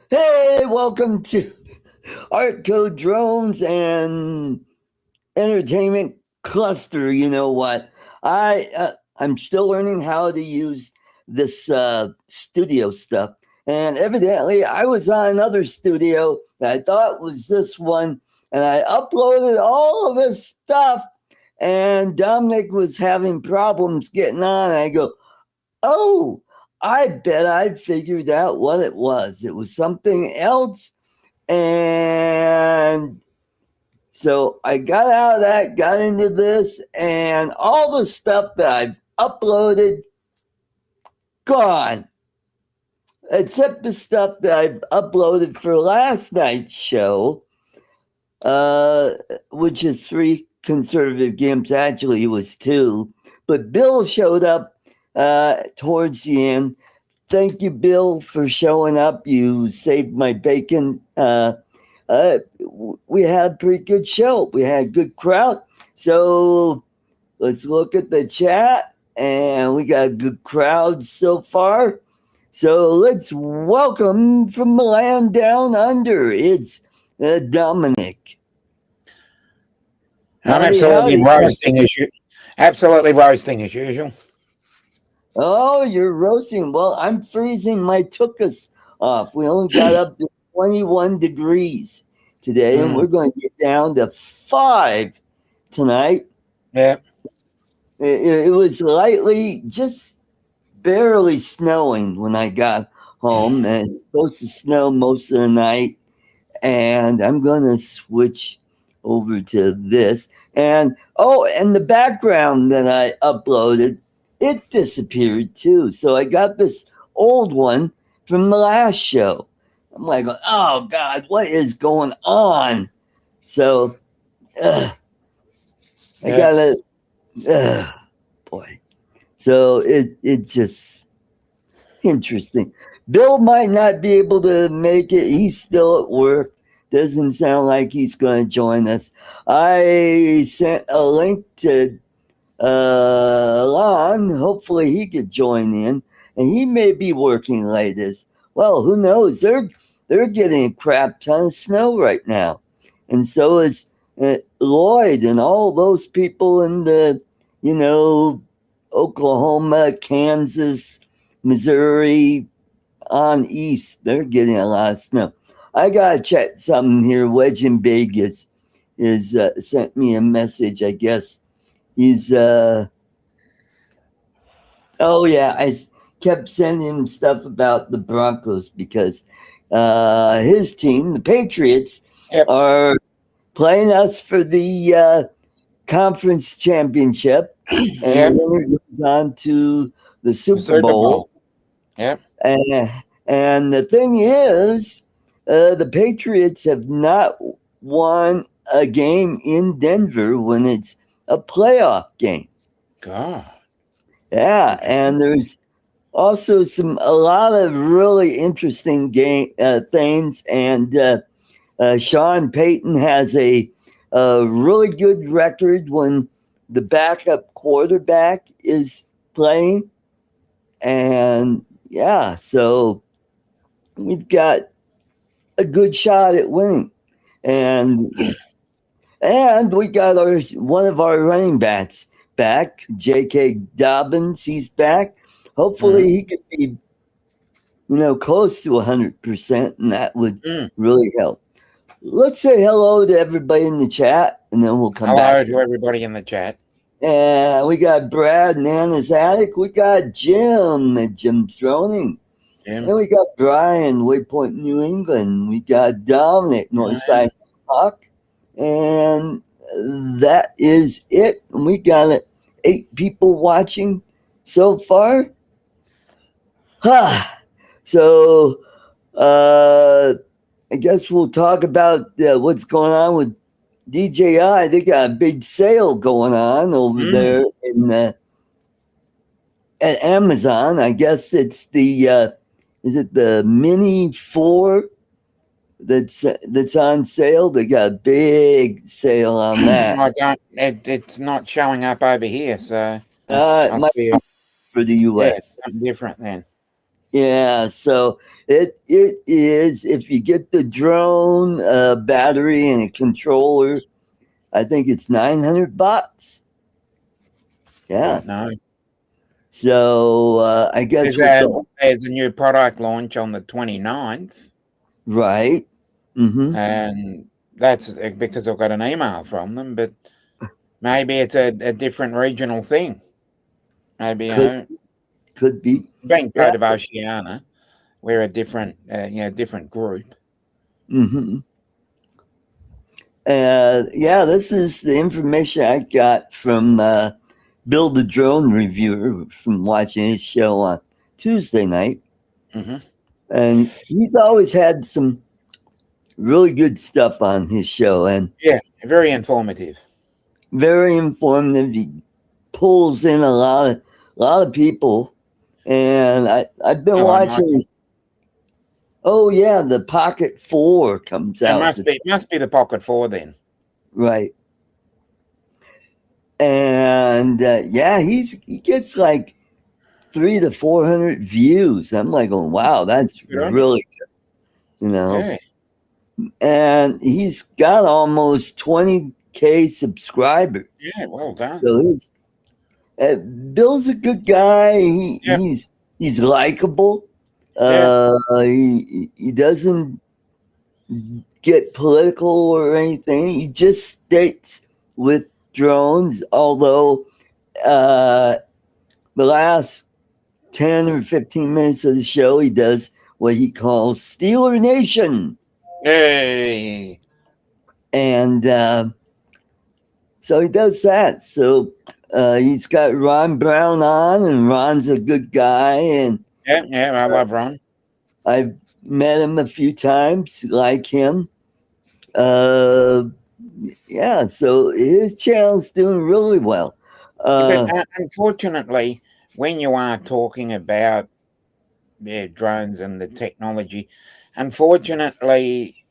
Hey, welcome to ArtCo Drones and Entertainment Cluster. You know what? I'm still learning how to use this studio stuff, and evidently I was on another studio that I thought was this one, and I uploaded all of this stuff, and Dominic was having problems getting on. And I go, oh, I bet I figured out what it was. It was something else. And so I got out of that, got into this, and all the stuff that I've uploaded, gone. Except the stuff that I've uploaded for last night's show, which is 3 conservative games. Actually, it was 2. But Bill showed up towards the end. Thank you, Bill, for showing up. You saved my bacon. We had a pretty good show. We had a good crowd. So let's look at the chat. And we got a good crowd so far. So let's welcome from the land down under. It's Dominic. I'm absolutely roasting as usual. Absolutely roasting as usual. Oh, you're roasting. Well, I'm freezing my tuchus off. We only got up to 21 degrees today, and we're going to get down to 5 tonight. Yeah. It was lightly, just barely snowing when I got home, and it's supposed to snow most of the night. And I'm going to switch over to this. And the background that I uploaded, it disappeared too. So I got this old one from the last show. I'm like, oh God, what is going on? So I gotta, boy. So it's just interesting. Bill might not be able to make it. He's still at work. Doesn't sound like he's going to join us. I sent a link to Lon. Hopefully he could join in, and he may be working late as well. Who knows? They're getting a crap ton of snow right now, and so is Lloyd and all those people in the Oklahoma, Kansas, Missouri on east. They're getting a lot of snow. I gotta check something here. Wedge in Vegas is sent me a message. I guess he's I kept sending him stuff about the Broncos because his team, the Patriots, are playing us for the conference championship, and the winner goes on to the Super Bowl. Yep. And the thing is, the Patriots have not won a game in Denver when it's a playoff game. God. Yeah, and there's also a lot of really interesting things. And Sean Payton has a really good record when the backup quarterback is playing. And yeah, so we've got a good shot at winning. And we got one of our running backs back, J.K. Dobbins. He's back. Hopefully he could be, close to 100%, and that would really help. Let's say hello to everybody in the chat, and then we'll come back. Hello to everybody in the chat. And we got Brad, Nana's Attic. We got Jim at Jim's Droning. And we got Brian, Waypoint, New England. We got Dominic, Northside Hawk. And that is it. And we got 8 people watching so far. So I guess we'll talk about what's going on with DJI. They got a big sale going on over there at Amazon. I guess it's the is it the Mini 4 that's on sale? They got a big sale on that. It's not showing up over here, so it might be for the US. Yeah, it's something different then. Yeah, so it is, if you get the drone, battery and a controller, I think it's $900. Yeah. Don't know. So I guess with the There's a new product launch on the 29th, right. Mm-hmm. and that's because I've got an email from them, but maybe it's a different regional thing. Maybe, Could be. being Yeah. part of Oceania, we're a different, different group. Mm-hmm. Yeah, this is the information I got from Bill the Drone Reviewer from watching his show on Tuesday night. Mm-hmm. And he's always had some really good stuff on his show and Yeah, very informative. very informative. He pulls in a lot of people. And I've been watching. Like oh yeah, the Pocket 4 comes out. it must be the Pocket 4 then. Right. And yeah, he gets like 300 to 400 views. I'm like, oh wow, that's really good, Yeah. And he's got almost 20K subscribers. Yeah, well done. So Bill's a good guy. He's likable. He doesn't get political or anything. He just states with drones, although the last 10 or 15 minutes of the show, he does what he calls Steeler Nation. Hey. And so he does that. So he's got Ron Brown on, and Ron's a good guy. And yeah, I love Ron. I've met him a few times, like him. Yeah, so his channel's doing really well. But unfortunately, when you are talking about drones and the technology, unfortunately,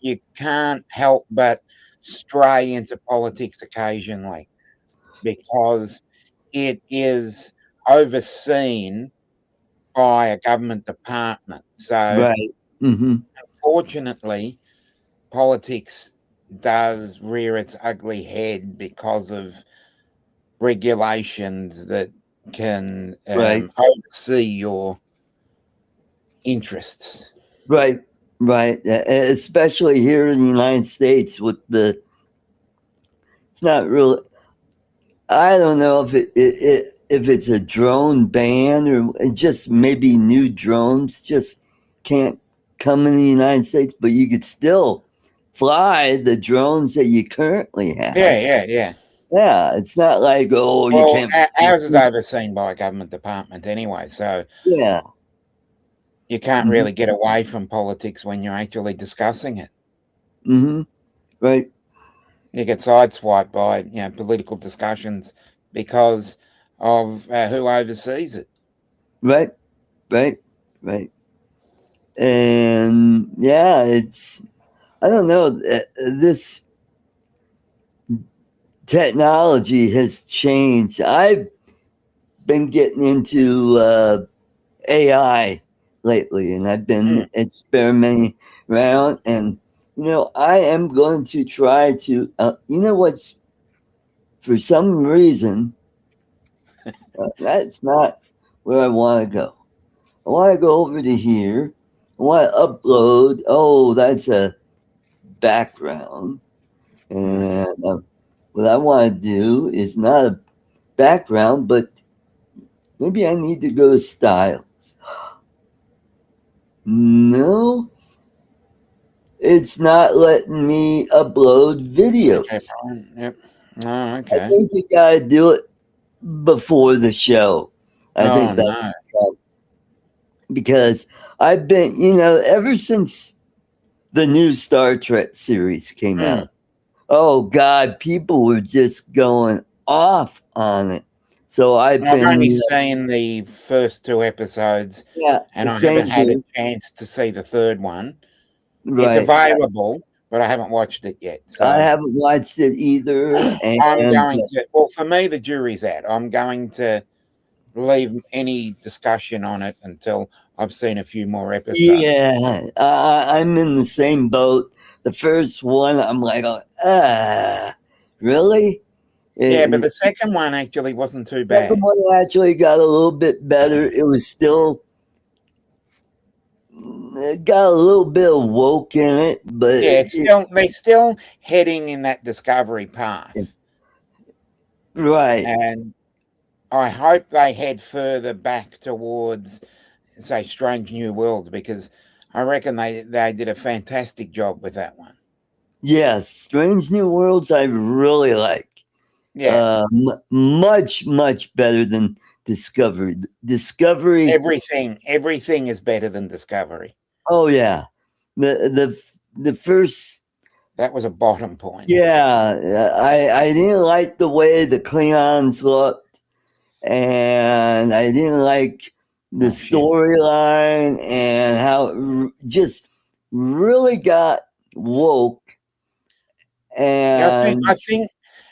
you can't help but stray into politics occasionally because it is overseen by a government department. So, right. Mm-hmm. unfortunately, politics does rear its ugly head because of regulations that can oversee your interests. Right. Especially here in the United States with it's not really, I don't know if if it's a drone ban or just maybe new drones just can't come in the United States, but you could still fly the drones that you currently have. Yeah. Yeah, it's not like, you can't. Ours is overseen by a government department anyway, so yeah, you can't really get away from politics when you're actually discussing it. Mm-hmm. Right. You get sideswiped by political discussions because of who oversees it. Right. And yeah, I don't know, this technology has changed. I've been getting into AI lately, and I've been experimenting around, and I am going to try to what's, for some reason, that's not where I want to go. I want to go over to here. I want to upload. Oh, that's a background. And what I want to do is not a background, but maybe I need to go to styles. No, it's not letting me upload videos. Okay, fine. Yep. Oh, okay. I think you got to do it before the show. I think that's the problem. Because I've been, ever since the new Star Trek series came out, oh God, people were just going off on it. So I've only seen the first 2 episodes, and I haven't had a chance to see the third one. Right. It's available, but I haven't watched it yet. So I haven't watched it either. And I'm going to. Well, for me, the jury's out. I'm going to leave any discussion on it until I've seen a few more episodes. Yeah, I'm in the same boat. The first one, I'm like, really? Yeah, but the second one actually wasn't too bad. The second one actually got a little bit better. It was still, it got a little bit of woke in it, but yeah, they're still heading in that discovery path, right? And I hope they head further back towards, say, Strange New Worlds, because I reckon they did a fantastic job with that one. Yes, Strange New Worlds I really like. Yeah, much better than Discovery. Discovery, everything is better than Discovery. Oh yeah, the first. That was a bottom point. Yeah, I didn't like the way the Klingons looked, and I didn't like the storyline and how it just really got woke. And yeah,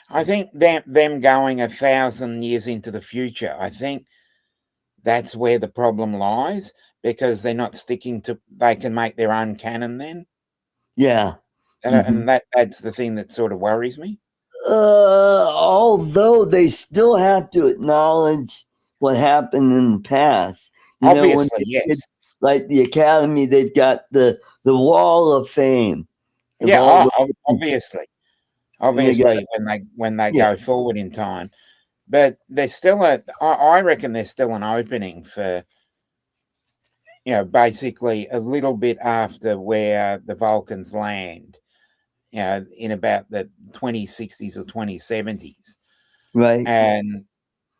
I think them going 1,000 years into the future, I think that's where the problem lies, because they're not sticking to. They can make their own canon then. Yeah, and that's the thing that sort of worries me. Although they still have to acknowledge what happened in the past. Obviously, yes. Like the Academy, they've got the Wall of Fame. Yeah, obviously when they go forward in time, but there's still I reckon there's still an opening for, basically a little bit after where the Vulcans land, in about the 2060s or 2070s, right? And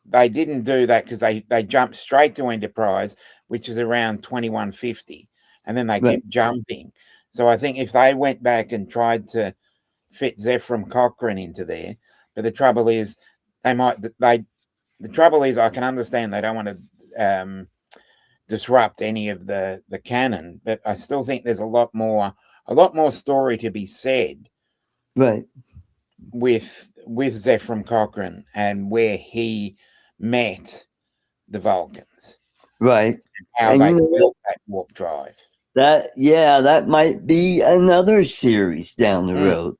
they didn't do that because they jumped straight to Enterprise, which is around 2150, and then they kept jumping. So I think if they went back and tried to fit Zephram Cochrane into there, but the trouble is the trouble is I can understand they don't want to disrupt any of the canon, but I still think there's a lot more story to be said, right, with Zephram Cochrane and where he met the Vulcans, right, how and they built that warp drive. That might be another series down the road.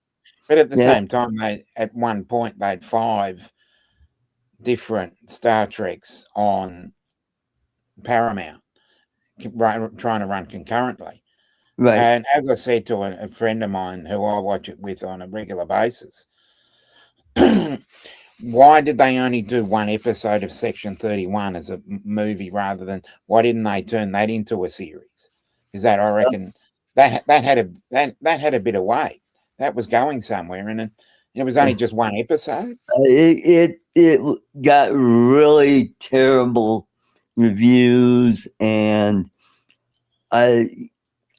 But at the same time, at one point they had 5 different Star Treks on Paramount, trying to run concurrently. Right. And as I said to a friend of mine who I watch it with on a regular basis, why did they only do one episode of Section 31 as a movie rather than, why didn't they turn that into a series? Because that, I reckon, that had a bit of weight. That was going somewhere, and it was only just one episode. It got really terrible reviews, and I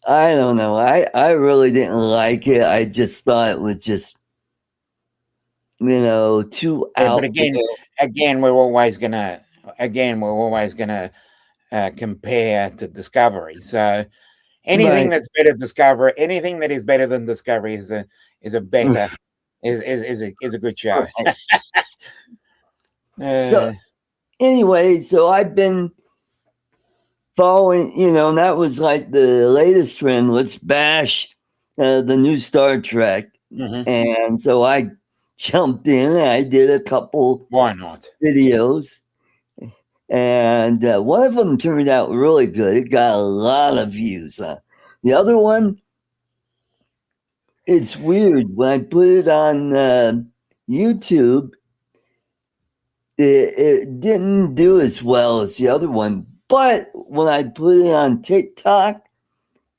don't know. I really didn't like it. I just thought it was just, too out. But again, we're always gonna compare to Discovery. So anything that's better Discovery, anything that is better than Discovery is a better is a good show. So anyway, so I've been following, and that was like the latest trend. Let's bash the new Star Trek. And so I jumped in and I did a couple Why not videos, and one of them turned out really good. It got a lot of views. The other one, it's weird. When I put it on YouTube, it didn't do as well as the other one. But when I put it on TikTok,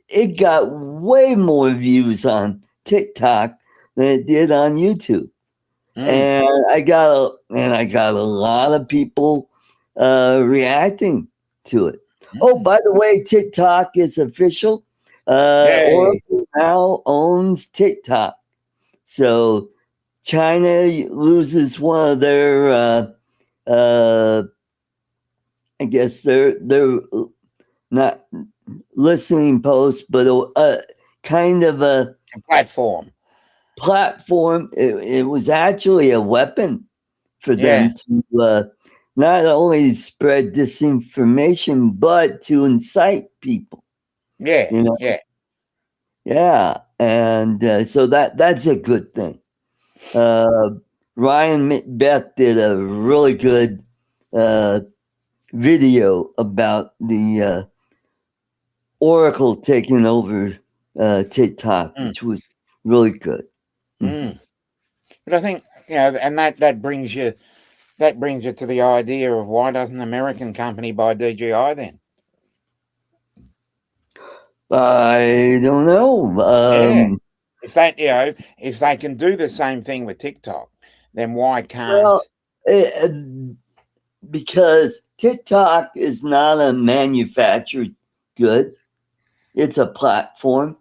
it got way more views on TikTok than it did on YouTube. And I got a lot of people reacting to it. Oh, by the way, TikTok is official. Oracle now owns TikTok, so China loses one of their. I guess they're not listening posts, but kind of a platform. It was actually a weapon for them to not only spread disinformation, but to incite people. Yeah, You know, yeah. yeah, and so that's a good thing. Uh, Ryan Macbeth did a really good uh, video about the Oracle taking over TikTok, Mm, which was really good. Mhm. mm. But I think, and that brings you to the idea of why doesn't an American company buy DJI then? I don't know. Yeah. If they can do the same thing with TikTok, then why Well, can't? eh, because TikTok is not a manufactured good; it's a platform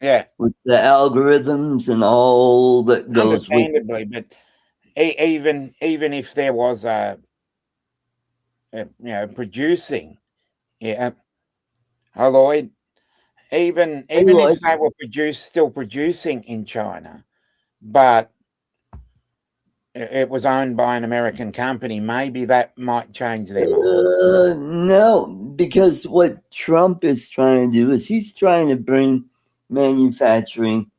Yeah, with the algorithms and all that goes with it. understandably, but even if there was producing, yeah, Lloyd, even Anyway, if they were still producing in China, but it was owned by an American company, maybe that might change their minds. no, because what Trump is trying to do is he's trying to bring manufacturing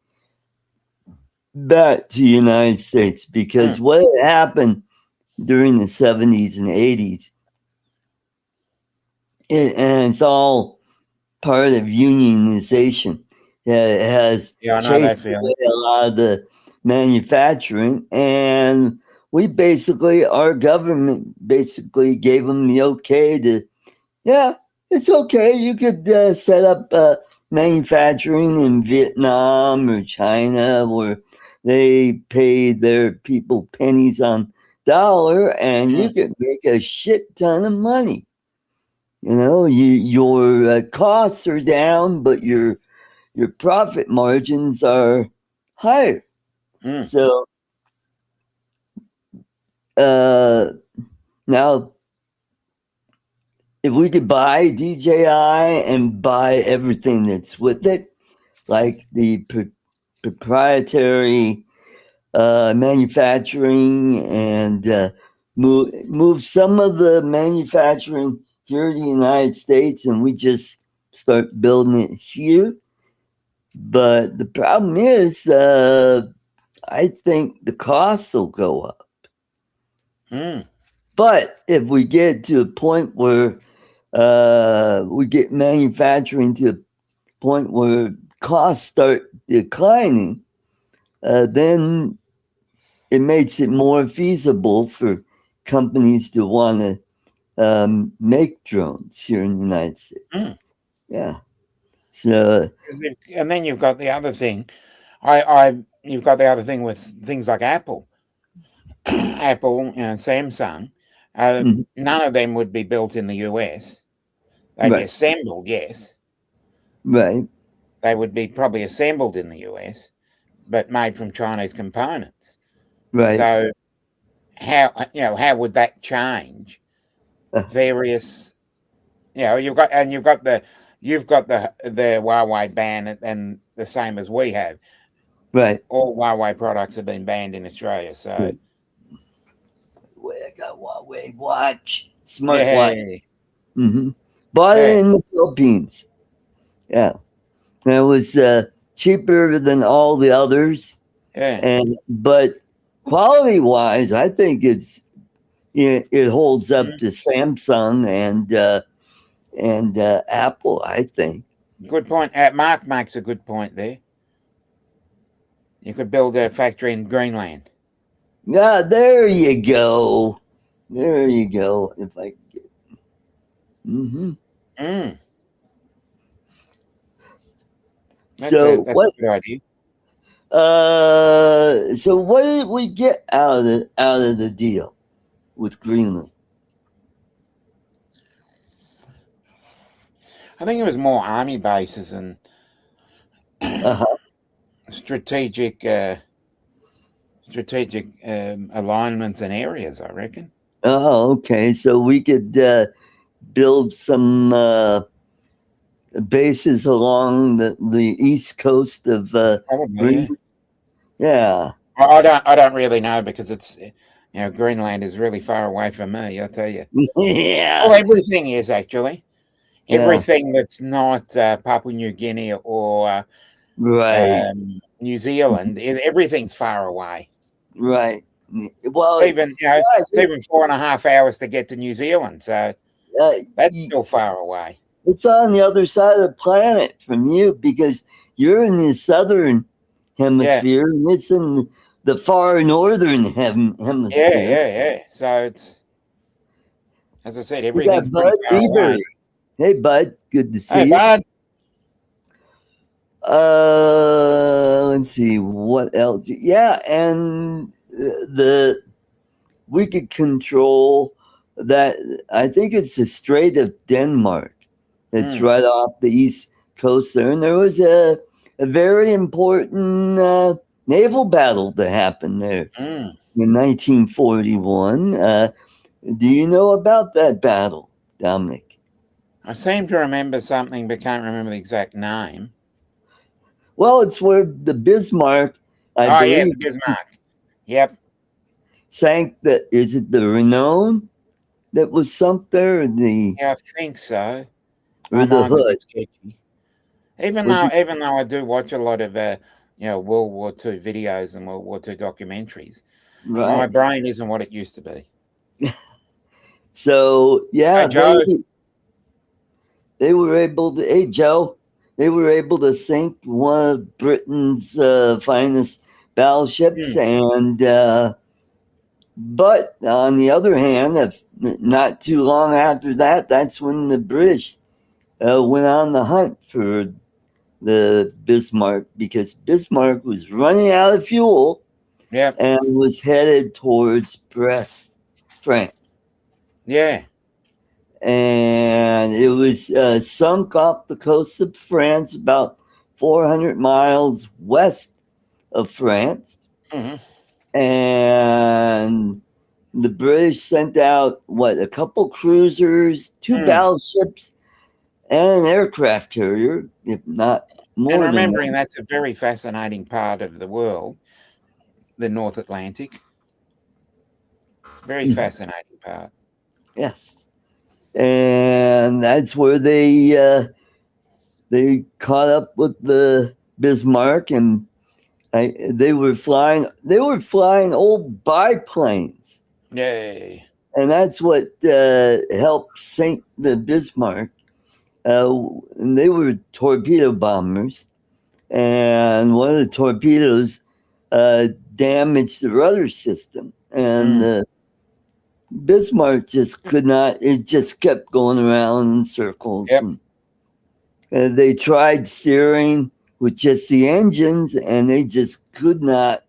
back to the United States Mm, because what had happened during the 70s and 80s, and it's all part of unionization, it has yeah, I know that chased feeling. away a lot of the manufacturing. And our government basically gave them the okay to, yeah, it's okay. You could set up manufacturing in Vietnam or China where they pay their people pennies on dollar and Mm, you could make a shit ton of money. Your costs are down, but your profit margins are higher. mm, So uh, now, if we could buy DJI and buy everything that's with it, like the proprietary manufacturing and move some of the manufacturing here in the United States, and we just start building it here. But the problem is, I think the costs will go up. mm, But if we get to a point where we get manufacturing to a point where costs start declining, then it makes it more feasible for companies to want to make drones here in the United States. mm. Yeah. So, And then you've got the other thing. You've got the other thing with things like Apple, Apple and Samsung. mhm, None of them would be built in the US. They'd be right, assembled, yes. right, They would be probably assembled in the US, but made from Chinese components. right. So how would that change various? You've got the Huawei ban and the same as we have. Right. All Huawei products have been banned in Australia. So Right. I got Huawei watch, smartwatch. yeah, Mm-hmm. Bought it yeah, in the Philippines. Yeah, and it was cheaper than all the others, yeah. but quality wise, I think it holds up Mm. to Samsung and Apple. I think. Good point. Mark makes a good point there. You could build a factory in Greenland. Yeah, there you go. There you go. If I. Mm-hmm. Mm, So that's a what? good idea. So what did we get out of the deal with Greenland? I think it was more army bases and Uh-huh. strategic alignments and areas. I reckon. Oh, okay. So we could build some bases along the east coast of Probably, yeah. Greenland. Yeah. I don't really know because Greenland is really far away from me, I'll tell you. Yeah, Well, everything is actually. yeah, Everything that's not Papua New Guinea or right, New Zealand, everything's far away. right. It's Well, even, yeah, it's even 4.5 hours to get to New Zealand, so uh, that's still far away. it's on the other side of the planet from you because you're in the southern Yeah, hemisphere and it's in the far northern yeah, hemisphere. yeah, yeah. So it's, as I said, We got everything's pretty Bud far Bieber. away. Hey, Bud, good to Hey, see you. bud. Let's see what else. Yeah, and the we could control that. I think it's the Strait of Denmark. It's Mm, right off the east coast there, and there was a very important naval battle that happened there mm. in 1941. Do you know about that battle, Dominic? I seem to remember something, but can't remember the exact name. Well, it's where the Bismarck, I Oh, yeah, believe, the Bismarck. Yep. sank the. Is it the Renown that was sunk there, Yeah, I think so. My or the mind's a Hood? bit sketchy. Even Was though, it even though I do watch a lot of World War II videos and World War II documentaries, my right? brain isn't what it used to be. So Hey, yeah, Joe. they were able to. Hey, Joe, they were able to sink one of Britain's finest battleships, Mm, and but on the other hand, if not too long after that, that's when the British went on the hunt for the Bismarck because Bismarck was running out of fuel yep. and was headed towards Brest, France. Yeah. And it was sunk off the coast of France, about 400 miles west of France. Hmm. And the British sent out, what, a couple cruisers, two Mm. battleships, and an aircraft carrier, if not And more than remembering that. that's a very fascinating part of the world, the North Atlantic. It's a very fascinating part. Yes. And that's where they caught up with the Bismarck, and they were flying old biplanes, Yay. and that's what helped sink the Bismarck. And they were torpedo bombers, and one of the torpedoes damaged the rudder system, and Mm. the Bismarck just could not. It just kept going around in circles, Yep. and they tried steering with just the engines, and they just could not,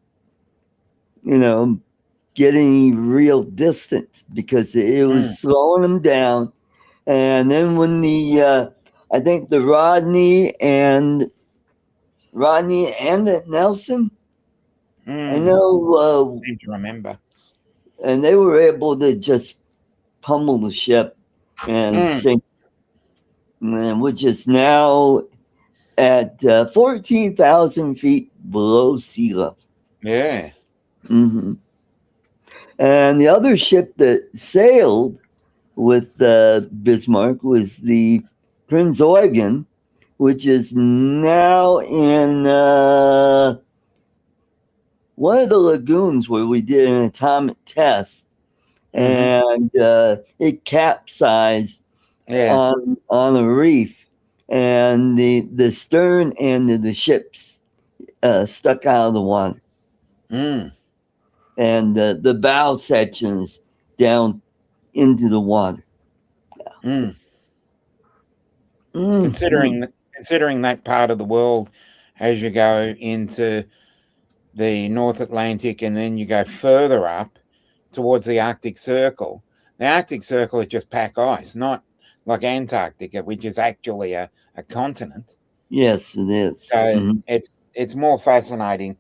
you know, get any real distance because it Mm. was slowing them down. And then when I think the Rodney and the Nelson, I Mm. know, Seem to remember. and they were able to just pummel the ship and Mm. sink, which is now at 14,000 feet below sea level. Yeah. Hmm. And the other ship that sailed with Bismarck was the Prince Eugen, which is now in one of the lagoons where we did an atomic test, Hmm. and it capsized Yeah. on a reef, and the stern end of the ship's stuck out of the water, Mm. and the bow section is down into the water. Mm. Mm-hmm. Considering that part of the world, as you go into the North Atlantic and then you go further up towards the Arctic Circle. The Arctic Circle is just pack ice, not like Antarctica, which is actually a continent. Yes, it is. So Mm-hmm. it's more fascinating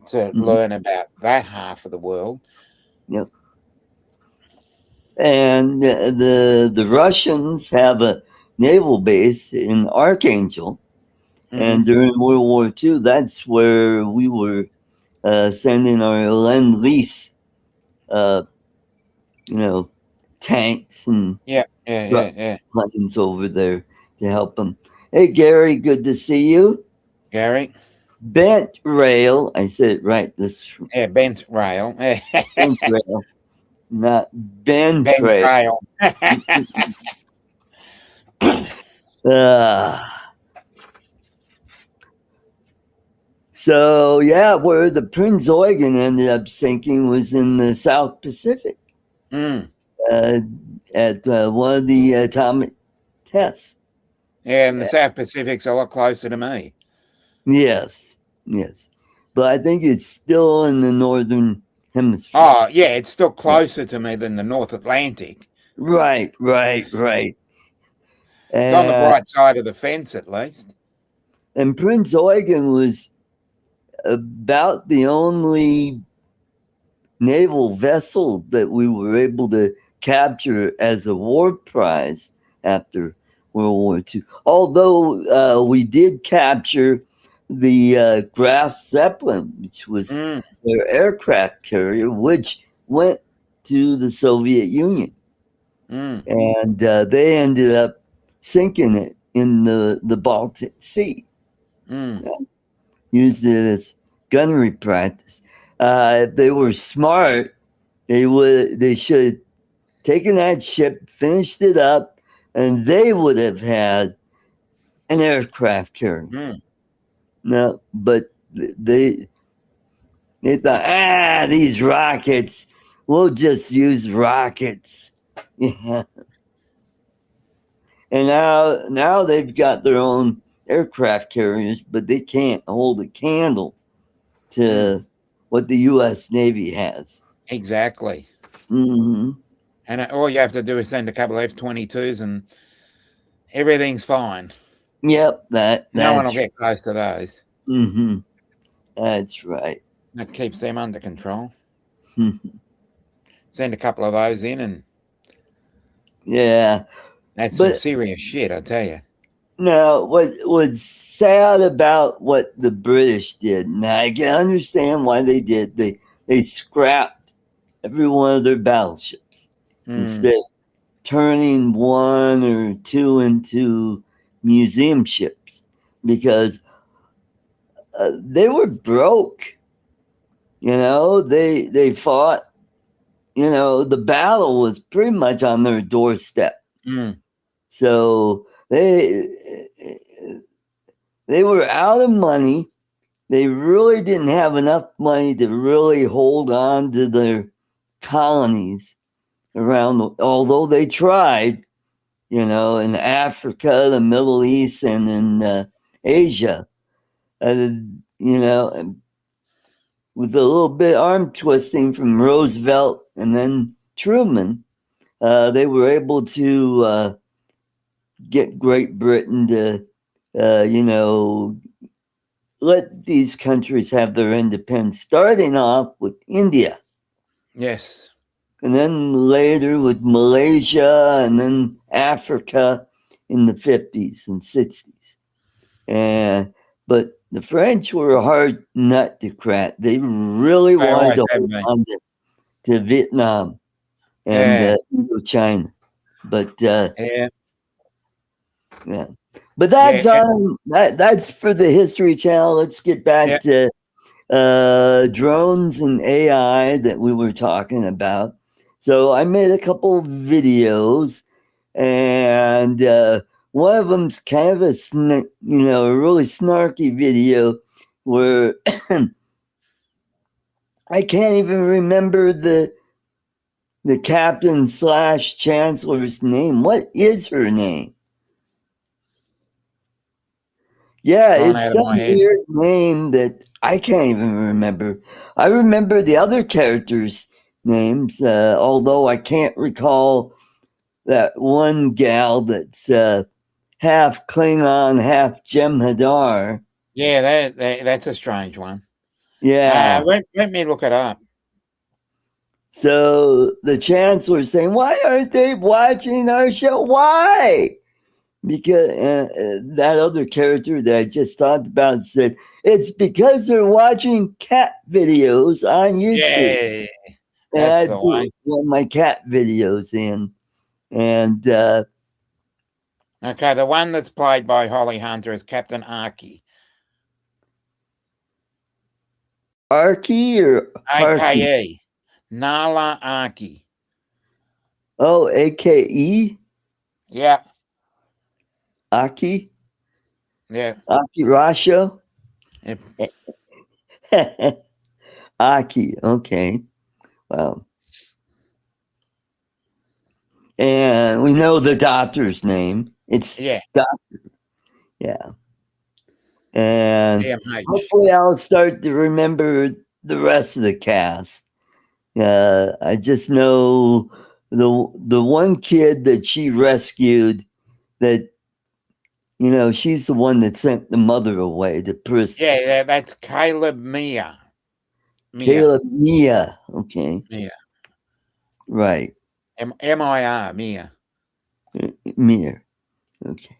to Mm-hmm. learn about that half of the world. Yep. And the Russians have a naval base in Archangel, Hmm. and during World War II, that's where we were sending our Lend Lease uh, you know, tanks and Yeah, yeah, yeah, trucks, yeah. planes over there to help them. Hey, Gary, good to see you. Gary. Bent rail. I said it right. This Yeah, bent rail. bent rail, not bent Bent trail. trail. Uh, so yeah, where the Prince Eugen ended up sinking was in the South Pacific Mm. uh, at one of the atomic tests. Yeah, and the South Pacific's a lot closer to me. Yes, yes, but I think it's still in the northern hemisphere. Oh, yeah, it's still Yeah. closer to me than the North Atlantic. Right, right, right. It's on the And bright side of the fence, at least. Prince Eugen was about the only naval vessel that we were able to capture as a war prize after World War II. Although we did capture the Graf Zeppelin, which was Mm, their aircraft carrier, which went to the Soviet Union. mm, And they ended up sinking it in the Baltic Sea. mm, Used it as gunnery practice. If they were smart, they should have taken that ship, finished it up, and they would have had an aircraft carrier. mm. No, but they thought, these rockets, we'll just use rockets. Yeah. And now they've got their own aircraft carriers, but they can't hold a candle Mm. to what the U.S. Navy has. Exactly. Hmm. And all you have to do is send a couple of F-22s and everything's fine. Yep, No one will that's get close to those. hmm that's right. That keeps them under control. Send a couple of those in, and Yeah, that's some but serious shit, I tell you. now what was sad about what the British did, and I can understand why they did. They scrapped every one of their battleships Mm, instead of turning one or two into museum ships because they were broke. They fought. The battle was pretty much on their doorstep. mm, So they were out of money. They really didn't have enough money to really hold on to their colonies around, although they tried, in Africa, the Middle East, and in Asia. Uh, with a little bit arm twisting from Roosevelt and then Truman, they were able to get Great Britain to, let these countries have their independence, starting off with India, yes. and then later with Malaysia, and then Africa in the 50s and 60s. But the French were a hard nut to crack. They really They wanted always to have hold been. on to Vietnam and Yeah, China. But yeah, yeah. But yeah, that's on that's for the History Channel. Let's get back yeah. to drones and AI that we were talking about. So I made a couple of videos, and one of them's kind of a really snarky video where I can't even remember the captain slash chancellor's name. What is her name? Yeah, Gone it's out of some my head. weird name that I can't even remember. I remember the other characters' names, although I can't recall that one gal that's half Klingon, half Jem'Hadar. Yeah, that's a strange one. Yeah. Let me look it up. So the chancellor's saying, "Why aren't they watching our show? Why?" Because that other character that I just talked about said, "It's because they're watching cat videos on YouTube." Yeah, And I the put way. one of my cat videos in. And Okay, the one that's played by Holly Hunter is Captain Arky. Arky or Harky? AKE. Nala Arky. Oh, AKE? Yeah. Aki? Yeah. Aki Rasho? Yep. Aki, okay. Wow. And we know the doctor's name. It's Yeah. Doctor. Yeah. And DMH. hopefully I'll start to remember the rest of the cast. I just know the one kid that she rescued that, you know, she's the one that sent the mother away to prison. Yeah, that's Caleb Mia. Caleb Mia. Okay. Mia. Right. M-I-R, Mia. Mia. Okay.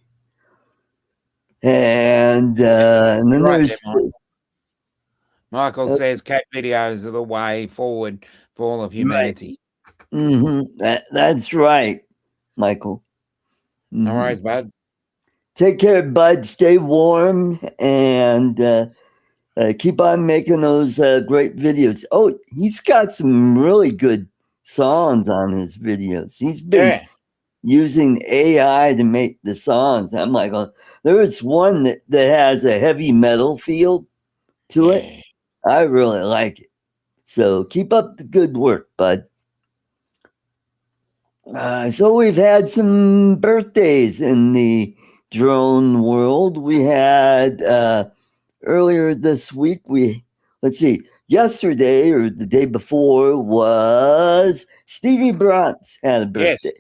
And then Right there's there, Michael says cat videos are the way forward for all of humanity. Right. That's right, Michael. No worries, bud. Take care, bud. Stay warm and keep on making those great videos. Oh, he's got some really good songs on his videos. He's been using AI to make the songs. I'm like, there is one that has a heavy metal feel to it. I really like it. So keep up the good work, bud. So we've had some birthdays in the drone world. We had earlier this week, let's see, yesterday or the day before was Stevie Bronze had a birthday. Yes.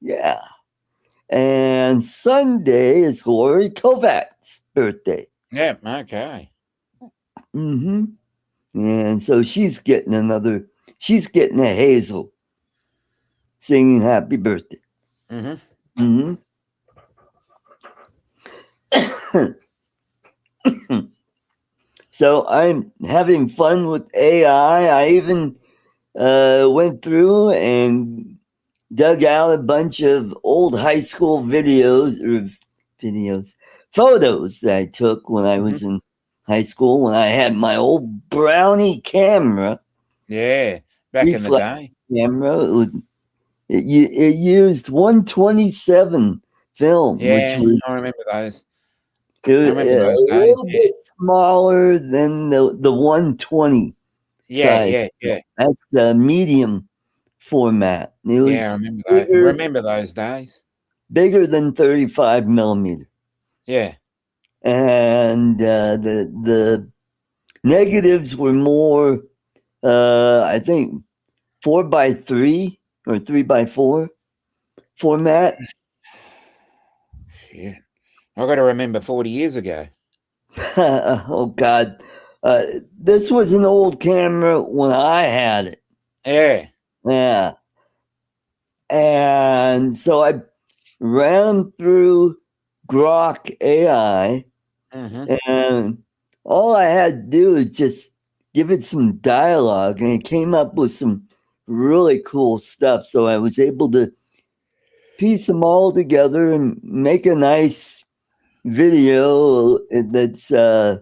Yeah. And Sunday is Lori Kovac's birthday. Yeah, okay. And so she's getting a Hazel singing happy birthday. So I'm having fun with AI. I even went through and dug out a bunch of old high school photos that I took when I was in high school, when I had my old Brownie camera. Yeah, back in the day. Camera. It used 127 film, which was, I remember those. I remember those days, a little bit smaller than the 120 size. Yeah. That's the medium format. It was I remember that. Remember those days. Bigger than 35 millimeter. Yeah. And the negatives were more, I think, 4x3 or 3x4 format. Yeah. I got to remember 40 years ago. Oh, God. This was an old camera when I had it. Yeah. And so I ran through Grok AI, and all I had to do was just give it some dialogue, and it came up with some really cool stuff. So I was able to piece them all together and make a nice video that's a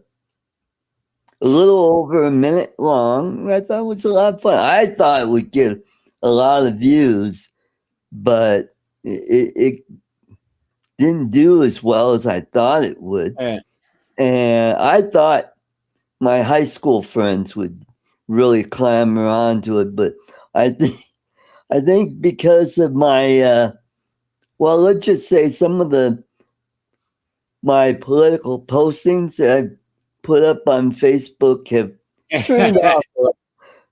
little over a minute long. I thought it was a lot of fun. I thought it would get a lot of views, but it didn't do as well as I thought it would. And I thought my high school friends would really clamor onto it, but I think because of my well, let's just say some of my political postings that I put up on Facebook have turned off,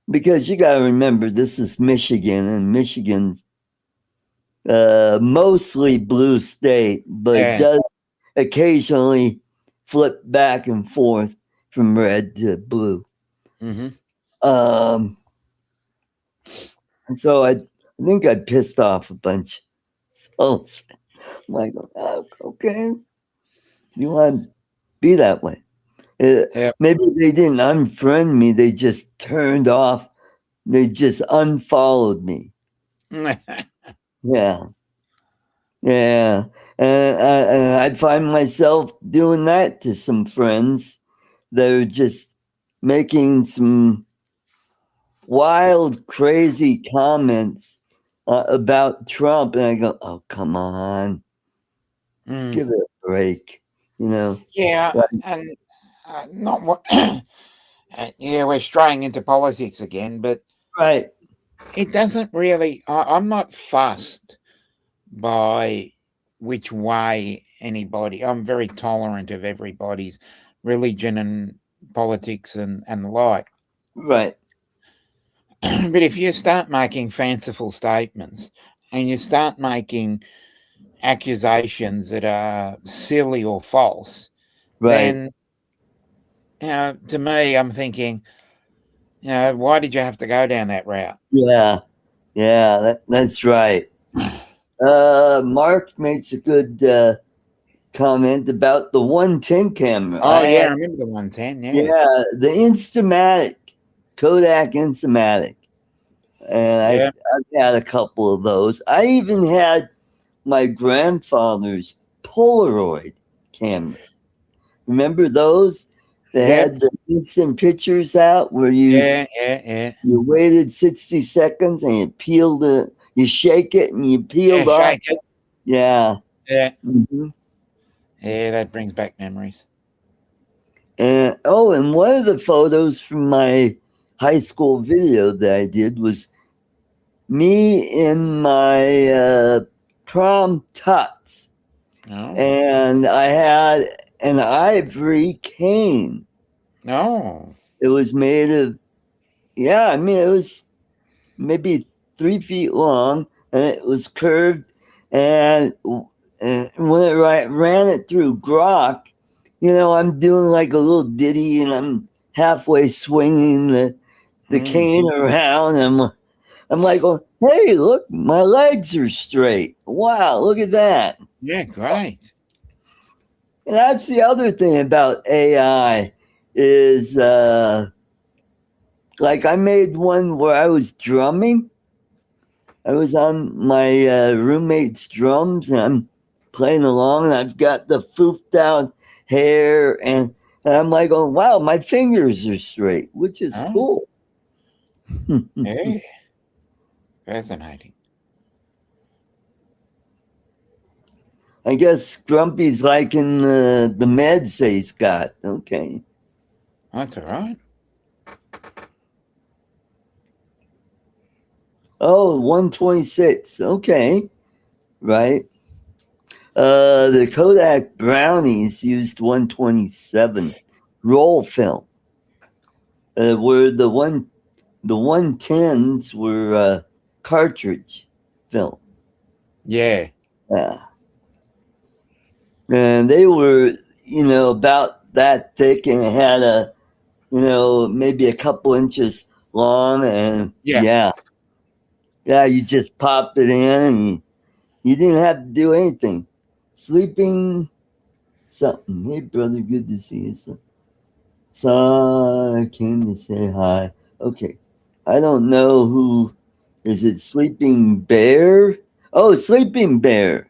because you got to remember, this is Michigan, and Michigan's mostly blue state, but it does occasionally flip back and forth from red to blue. And so I think I pissed off a bunch of folks. I'm like, oh, okay, you want to be that way. Maybe they didn't unfriend me, they just turned off They just unfollowed me. Yeah. Yeah. And I'd find myself doing that to some friends that are just making some wild, crazy comments about Trump. And I go, oh, come on, give it a break. You know? Yeah, Right. and not what. Yeah, we're straying into politics again, but Right. it doesn't really. I'm not fussed by which way anybody. I'm very tolerant of everybody's religion and politics and the like. Right. But if you start making fanciful statements and you start making accusations that are silly or false, Right. then to me, I'm thinking, why did you have to go down that route? Yeah. Yeah. That's right. Mark makes a good comment about the 110 camera. Oh yeah, I remember the 110. Yeah, the Instamatic, Kodak Instamatic, and Yeah, I've had a couple of those. I even had my grandfather's Polaroid camera. Remember those? They yeah, had the instant pictures out where yeah. you waited 60 seconds and you peeled it. You shake it and you Yeah, peeled off. shake it. Yeah. Yeah, hmm yeah, that brings back memories. And and one of the photos from my high school video that I did was me in my prom tux, No, and I had an ivory cane. no. It was made of, yeah, I mean, it was maybe 3 feet long, and it was curved. And, and when ran it through Grok, I'm doing like a little ditty, and I'm halfway swinging the cane around. And I'm like, oh, hey, look, my legs are straight. Wow, look at that. Yeah, great. And that's the other thing about AI is like I made one where I was drumming. I was on my roommate's drums and I'm playing along and I've got the foofed out hair and I'm like, oh, wow, my fingers are straight, which is Oh, cool. yeah, fascinating. I guess Grumpy's liking the meds that he's got. Okay. That's all right. Oh, 126. Okay. Right. The Kodak Brownies used 127 roll film. Where the 110s were cartridge film. Yeah, Yeah. And they were, about that thick and it had maybe a couple inches long and yeah. yeah, you just popped it in and you didn't have to do anything. Sleeping something. Hey, brother, good to see you. So I came to say hi. Okay. I don't know who. Is it Sleeping Bear? Oh, Sleeping Bear.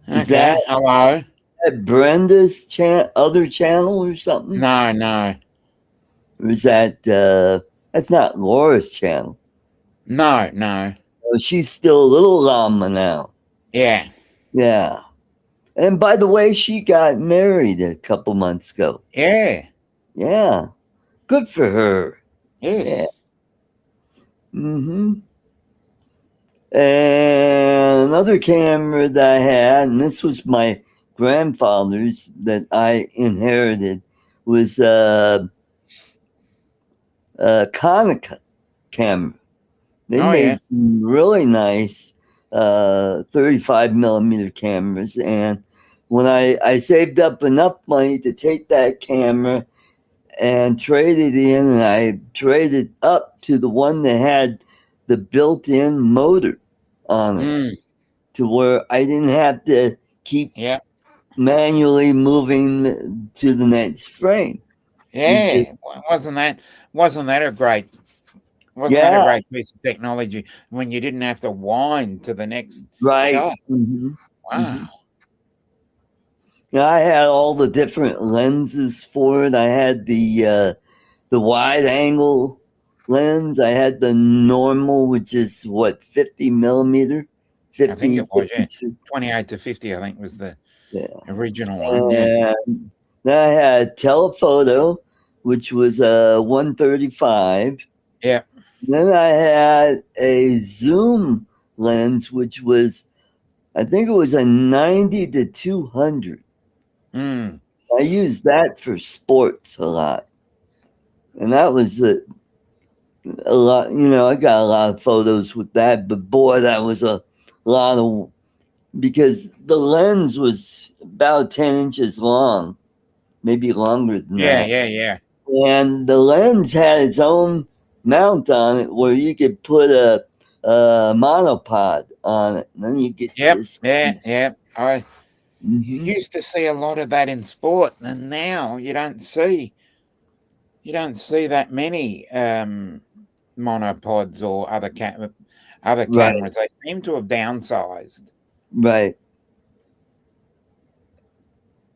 Is Okay. Hello. that Brenda's other channel or something? No. Or is that's not Laura's channel? No. Oh, she's still a little llama now. Yeah. Yeah. And by the way, she got married a couple months ago. Yeah. Yeah. Good for her. Yes. Yeah. Mm-hmm. And another camera that I had, and this was my grandfather's that I inherited, was a Konica camera. They Oh yeah. made some really nice 35 millimeter cameras. And when I saved up enough money to take that camera and trade it in, and I traded up to the one that had the built-in motor on it to where I didn't have to keep Yeah. manually moving to the next frame. You Yeah, just wasn't that a great yeah, piece of technology when you didn't have to wind to the next right. shot? Hmm. Wow. Yeah, I had all the different lenses for it. I had the wide angle lens. I had the normal, which is what 50 millimeter, I think 50, it was, yeah. 52. 28 to 50, I think was the Yeah. original one, yeah. And then I had telephoto, which was a 135. Yeah. Then I had a zoom lens, which was, I think it was a 90 to 200. Mm. I used that for sports a lot. And that was a lot, I got a lot of photos with that, but boy, that was a lot of, because the lens was about 10 inches long, maybe longer than Yeah, that. yeah, yeah. And the lens had its own mount on it where you could put a monopod on it. And then you get Yep, this. yeah, yeah. I Hmm. used to see a lot of that in sport, and now you don't see that many monopods or other Right, cameras. They seem to have downsized. right.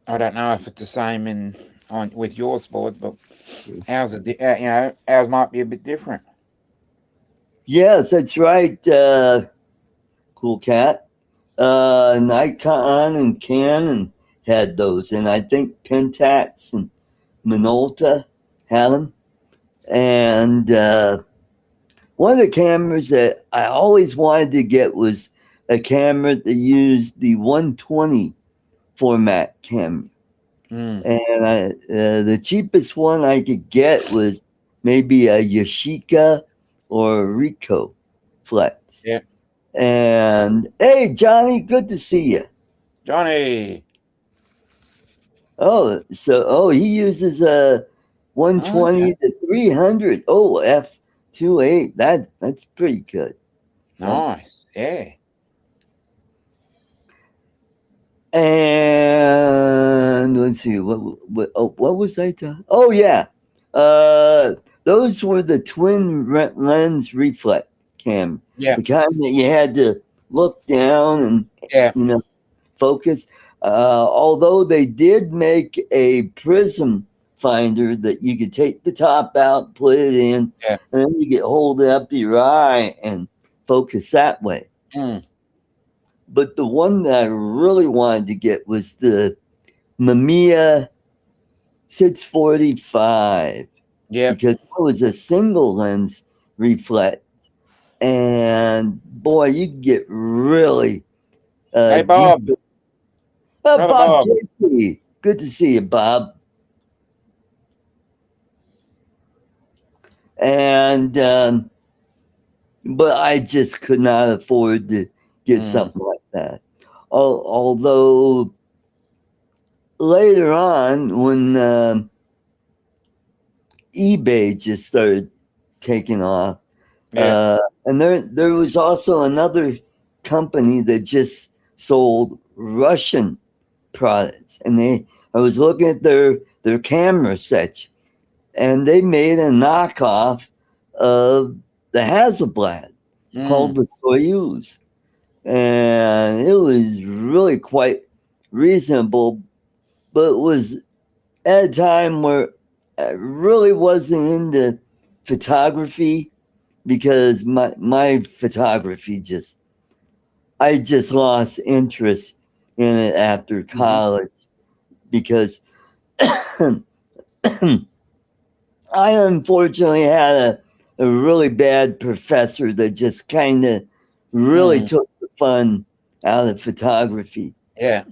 I don't know if it's the same in on with your sports, but ours might be a bit different. Yes, that's right. Cool cat. Nikon and Canon had those, and I think Pentax and Minolta had them. And one of the cameras that I always wanted to get was a camera that used the 120 format camera. Mm, And the cheapest one I could get was maybe a Yashica or a Ricoh Flex. yeah, And hey, Johnny, good to see you. Johnny. He uses a Oh, okay, 120 to 300. Oh, f 28. That's pretty good. Yep. nice. Yeah. And let's see what was I talking? Oh yeah, those were the twin lens reflex cam, Yeah, the kind that you had to look down and yeah, you know focus. Although they did make a prism finder that you could take the top out, put it in, yeah. and then you could hold it up to your eye and focus that way. Mm, But the one that I really wanted to get was the Mamiya 645 yeah. because it was a single lens reflex. And boy, you can get really Hey, Bob, detailed. Oh, brother Bob Bob. JP. Good to see you, Bob. And, but I just could not afford to get Mm, something like that. Although later on, when eBay just started taking off. yeah. And there was also another company that just sold Russian products, and I was looking at their camera sets, and they made a knockoff of the Hasselblad called Mm, the Soyuz, and it was really quite reasonable, but it was at a time where I really wasn't into photography because my photography I just lost interest in it after hmm. college because I unfortunately had a really bad professor that just kind of really Mm, took the fun out of photography. yeah.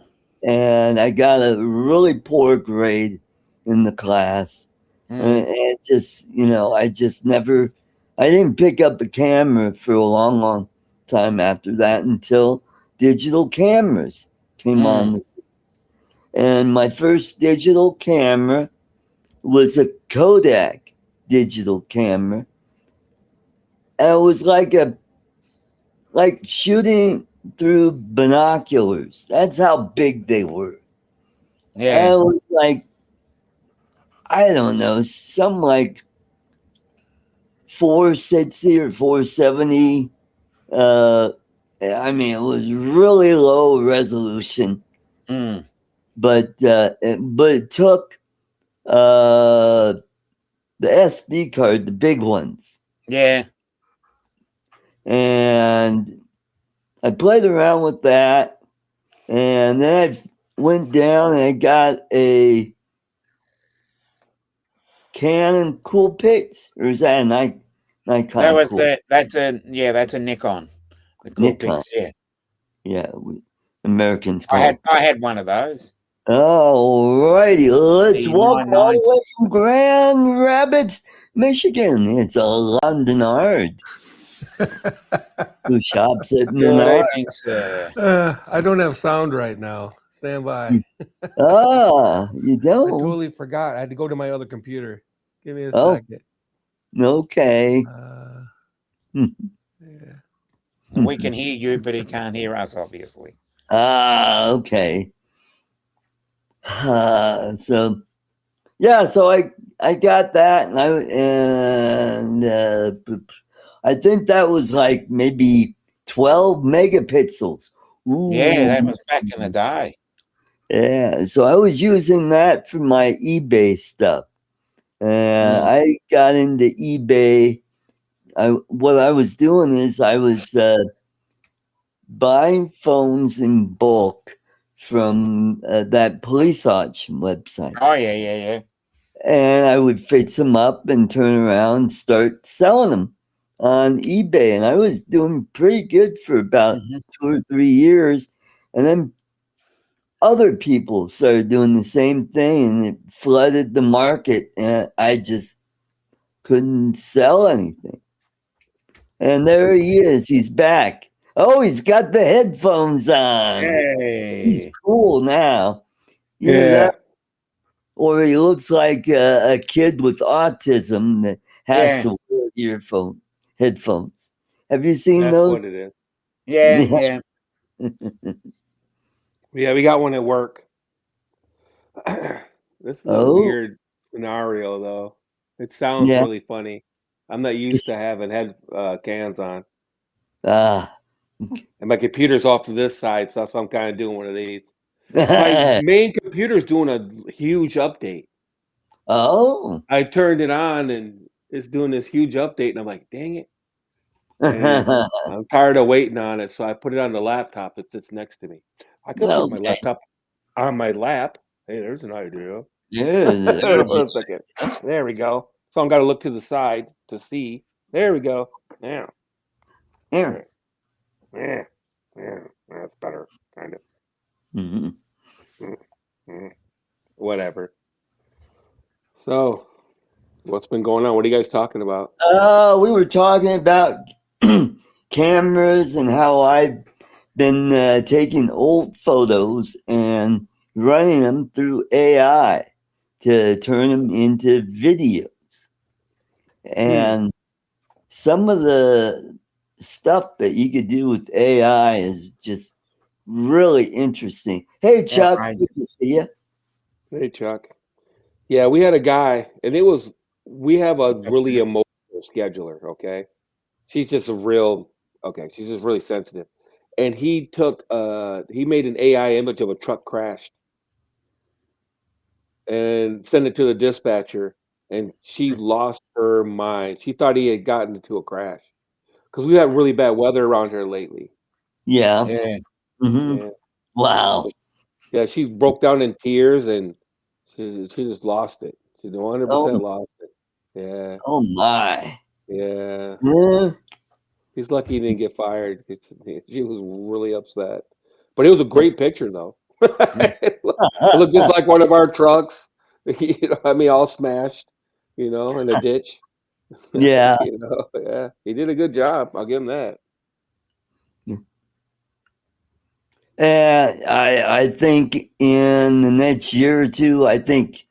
And I got a really poor grade in the class. Mm, And just, I just never, I didn't pick up a camera for a long, long time after that until digital cameras came on mm, the scene. And my first digital camera was a Kodak digital camera. And it was like shooting through binoculars. That's how big they were. yeah. And it was like I don't know, some like 460 or 470. I mean, it was really low resolution, Mm. but it took the SD card, the big ones, Yeah. and I played around with that, and then I went down and I got a Canon Coolpix, or is that a That Nikon was Cool? that's a Nikon. The Nikon, Coolpix, yeah. yeah, Americans call it. I had one of those. All righty, let's The welcome all the 990. way from Grand Rapids, Michigan. It's a London Art who shops at Good Menard. evening, sir. I don't have sound right now. Stand by. Ah, you I don't? totally forgot. I had to go to my other computer. Give me a Oh. second. Okay. Yeah. We can hear you, but he can't hear us, obviously. Ah, okay. So yeah, so I got that, and I think that was like maybe 12 megapixels. Ooh. Yeah, that was back in the day. Yeah, so I was using that for my eBay stuff. I got into eBay. What I was doing is I was buying phones in bulk from that police auction website. Oh, yeah. And I would fix them up and turn around and start selling them on eBay. And I was doing pretty good for about 2 or 3 years. And then other people started doing the same thing, and it flooded the market. And I just couldn't sell anything. And there he is. He's back. Oh, he's got the headphones on. Hey. He's cool now. Yeah. Or he looks like a kid with autism that has to wear headphones. Have you seen That's those? what it is. Yeah. Yeah, we got one at work. This is a weird scenario, though. It sounds really funny. I'm not used to having head cans on. And my computer's off to this side, so that's why I'm kind of doing one of these. My main computer's doing a huge update. Oh. I turned it on, and it's doing this huge update, and I'm like, dang it. And I'm tired of waiting on it, so I put it on the laptop that sits next to me. I could put my laptop on my lap. Hey, there's an idea. Yeah. For a second. There we go. So I'm got to look to the side to see. There we go. Yeah. Yeah. That's better, kind of. Mm-hmm. Whatever. So, what's been going on? What are you guys talking about? We were talking about cameras and how I've been taking old photos and running them through AI to turn them into videos. And some of the stuff that you could do with AI is just really interesting. Hey, Chuck, good to see you. Hey, Chuck. Yeah, we had a guy, and we have a really emotional scheduler, okay? She's just she's just really sensitive. And he made an AI image of a truck crashed and sent it to the dispatcher, and she lost her mind. She thought he had gotten into a crash because we had really bad weather around here lately. Yeah. Yeah. Mm-hmm. Yeah. Wow. Yeah, she broke down in tears, and she just lost it. She 100% lost it. Yeah. Oh my. Yeah. Yeah. He's lucky he didn't get fired. She was really upset. But it was a great picture, though. It looked just like one of our trucks. All smashed, in a ditch. Yeah. Yeah. He did a good job. I'll give him that. I think in the next year or two, I think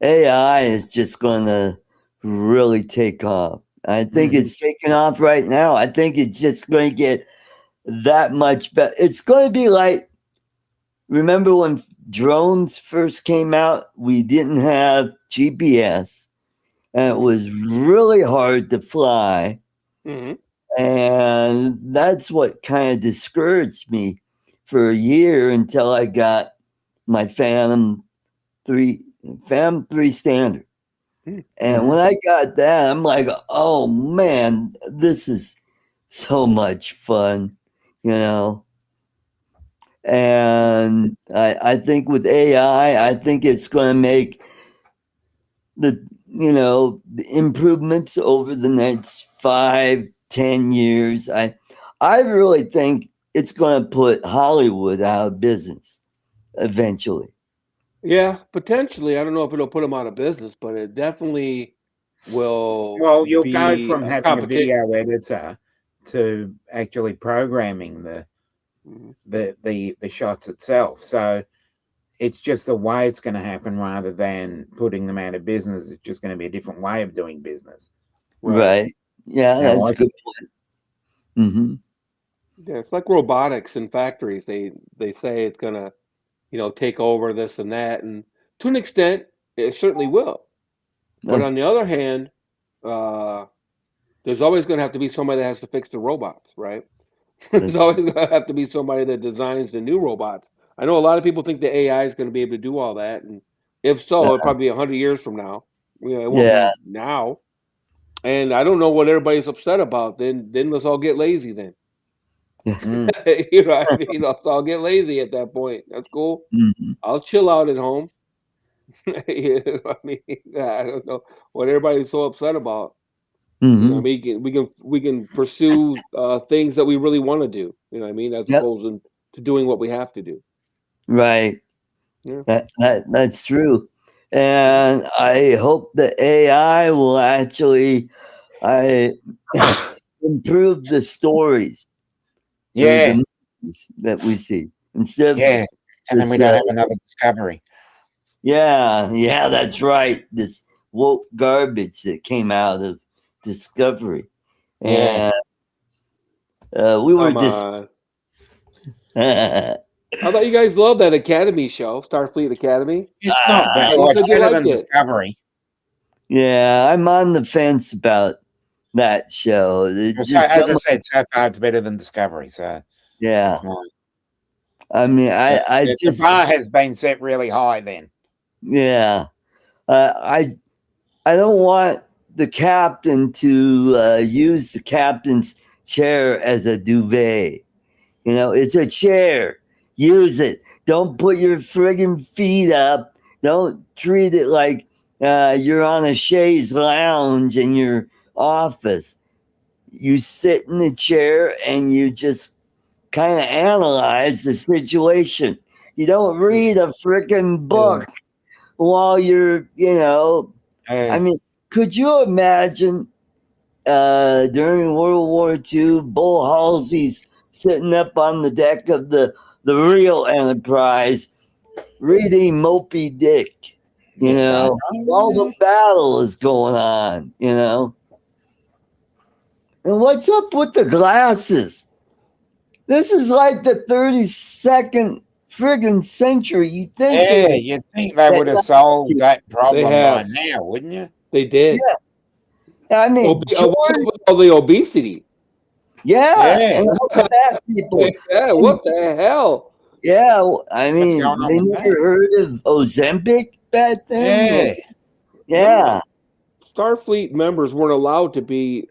AI is just going to really take off. I think it's taking off right now. I think it's just going to get that much better. It's going to be like remember when drones first came out? We didn't have GPS, and it was really hard to fly. Mm-hmm. And that's what kind of discouraged me for a year until I got my Phantom 3 standard. And when I got that, I'm like, oh man, this is so much fun, you know. And I think with AI, I think it's going to make the the improvements over the next 5-10 years. I really think it's going to put Hollywood out of business eventually. Yeah, potentially. I don't know if it'll put them out of business, but it definitely will. Well, you'll go be from a having a competition. video editor to actually programming the shots itself. So it's just the way it's going to happen rather than putting them out of business. It's just going to be a different way of doing business. Right. Yeah, Now, that's a good point. Mm-hmm. Yeah, it's like robotics in factories. They say it's gonna, take over this and that, and to an extent, it certainly will. But on the other hand, uh, there's always going to have to be somebody that has to fix the robots, right? There's always going to have to be somebody that designs the new robots. I know a lot of people think the AI is going to be able to do all that, and if so, it'll probably be 100 years from now. It won't Yeah. be now. And I don't know what everybody's upset about. Then let's all get lazy. Then you know, what I mean, let's all get lazy at that point. That's cool. Mhm. I'll chill out at home. You know what I mean, I don't know what everybody's so upset about. You know, what I Mhm. mean, we can pursue things that we really want to do. You know what I mean, as Yep. opposed to doing what we have to do. Right. Yeah. That's true. And I hope the AI will actually improve the stories. Yeah. The movies that we see instead of Yeah. And then we this. don't have another Discovery. Yeah, that's right. This woke garbage that came out of Discovery, Yeah. and we were Come just. on. I thought you guys loved that Academy show, Starfleet Academy. It's not bad. You Well, it's said you better liked than it. Discovery. Yeah, I'm on the fence about that show. It's Well, so, just as I said, so far it's better than Discovery. So yeah. that's mine. I mean, I The just bar has been set really high then. yeah. I don't want the captain to use the captain's chair as a duvet. It's a chair. Use it. Don't put your friggin' feet up. Don't treat it like you're on a chaise lounge in your office. You sit in the chair and you just kind of analyze the situation. You don't read a freaking book while you're, I mean, could you imagine during World War II, Bull Halsey's sitting up on the deck of the real Enterprise reading Moby Dick, while the battle is going on, And what's up with the glasses? This is like the 32nd friggin' century. You think you'd think they would have solved that problem by now, wouldn't you? They did. Yeah. I mean, what's up with all the obesity? Yeah. And all the fat people. Yeah, what the hell? Yeah, I mean, going on they with never heard of Ozempic back then? Yeah. Yeah. Starfleet members weren't allowed to be,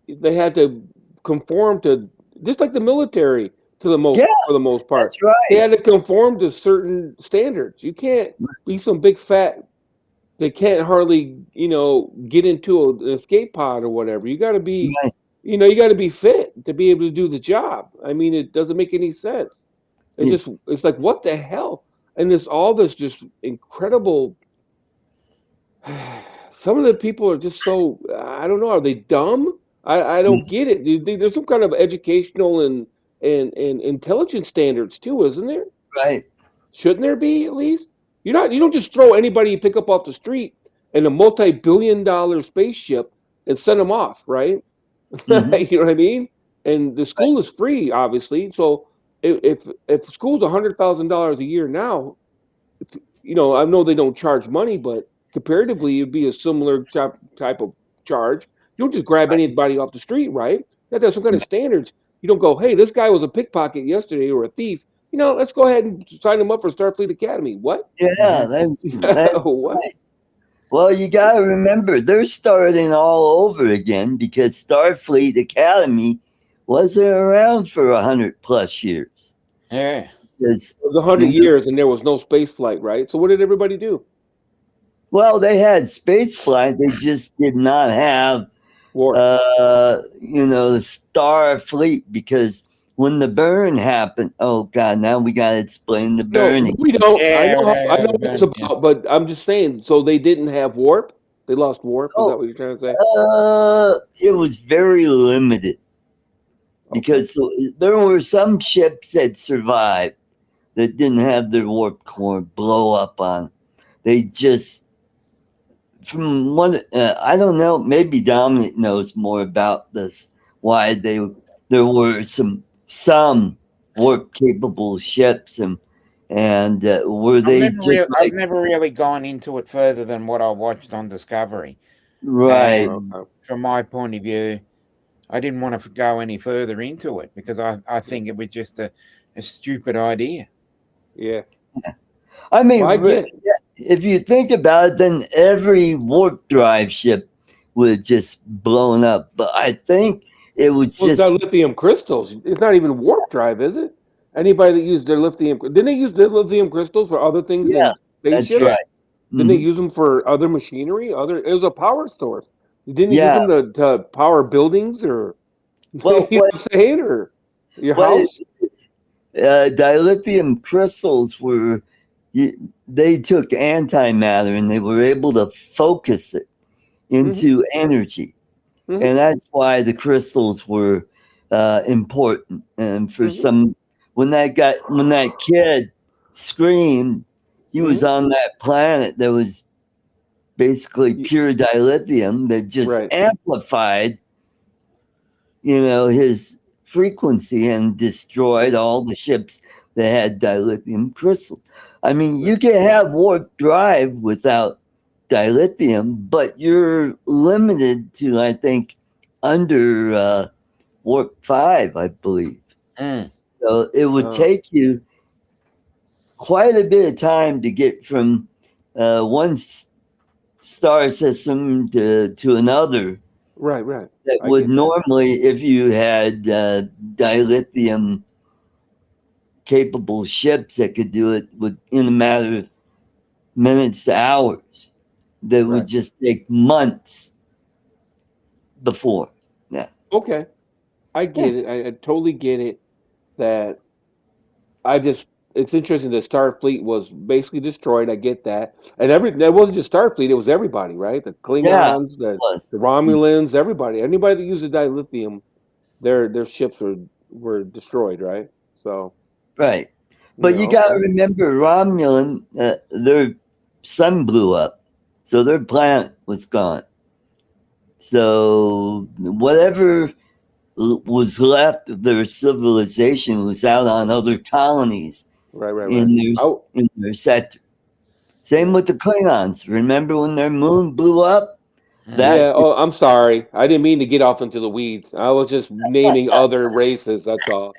they had to conform to, just like the military for the most part. That's right. They had to conform to certain standards. You can't be some big fat, they can't hardly, get into an escape pod or whatever. You got to be, you got to be fit to be able to do the job. I mean, it doesn't make any sense. It's like, what the hell? And all this just incredible. Some of the people are just so, I don't know, are they dumb? I don't get it. There's some kind of educational and intelligence standards too, isn't there? Right. Shouldn't there be, at least? You don't just throw anybody you pick up off the street in a multi-billion-dollar spaceship and send them off, right? Mhm. You know what I mean? And the school is free, obviously. So if school's $100,000 a year now, I know they don't charge money, but comparatively, it'd be a similar type of charge. You don't just grab anybody off the street, right? That there's some kind of standards. You don't go, hey, this guy was a pickpocket yesterday or a thief. Let's go ahead and sign him up for Starfleet Academy. What? Yeah, that's What? right. Well, you got to remember, they're starting all over again because Starfleet Academy wasn't around for 100+ years. Yeah. It was 100 years and there was no space flight, right? So what did everybody do? Well, they had space flight. They just did not have, War. Starfleet, because when the burn happened, oh God, now we got to explain the burning. No, we don't. Yeah, I know what it's about, but I'm just saying. So they didn't have warp. They lost warp. Is that what you're trying to say? It was very limited because there were some ships that survived that didn't have their warp core blow up on. They just, from one, I don't know, maybe Dominic knows more about this, why there were some warp capable ships, and were they I've never really gone into it further than what I watched on Discovery. Right. From my point of view, I didn't want to go any further into it because I think it was just a stupid idea. Yeah. I mean, if you think about it, then every warp drive ship would have just blown up. But I think it was just lithium crystals. It's not even warp drive, is it? Anybody that used their lithium, didn't they use their lithium crystals for other things? Yes, that's right. Didn't they use them for other machinery? It was a power source. Didn't they use them to power buildings or your house? Dilithium crystals they took antimatter and they were able to focus it into energy. And that's why the crystals were important. And for when that kid screamed, he was on that planet that was basically pure dilithium that just amplified, his frequency and destroyed all the ships that had dilithium crystals. I mean, you can have warp drive without dilithium, but you're limited to, I think, under warp 5, I believe. So it would take you quite a bit of time to get from one star system to another. Right. That would normally, if you had dilithium capable ships that could do it in a matter of minutes to hours, that would just take months before. Yeah. Okay. I get it. I totally get it. That it's interesting that Starfleet was basically destroyed. I get that. And that wasn't just Starfleet, it was everybody, right? The Klingons, the Romulans, everybody. Anybody that used the dilithium, their ships were destroyed, right? So right. But you got to remember, Romulan, their sun blew up. So their planet was gone. So whatever was left of their civilization was out on other colonies. In their sector. Same with the Klingons. Remember when their moon blew up? I'm sorry. I didn't mean to get off into the weeds. I was just naming other races. That's all.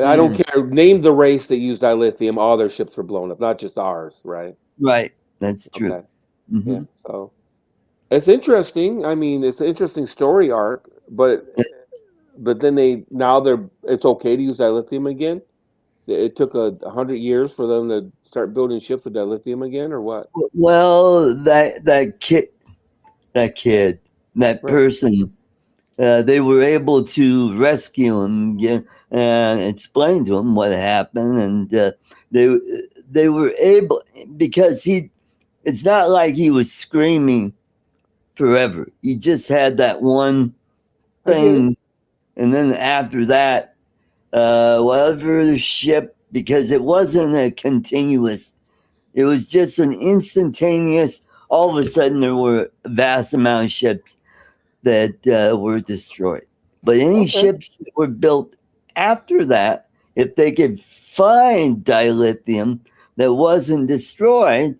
I don't care. Name the race that used dilithium. All their ships were blown up, not just ours, right? Right. That's true. Okay. Yeah. So it's interesting. I mean, it's an interesting story arc, but then it's okay to use dilithium again. It took 100 years for them to start building ships with dilithium again, or what? Well, that person, they were able to rescue him and explain to him what happened, and they were able, because it's not like he was screaming forever. He just had that one thing, and then after that, whatever ship, because it wasn't a continuous, it was just an instantaneous, all of a sudden there were a vast amount of ships that were destroyed. But any ships that were built after that, if they could find dilithium that wasn't destroyed,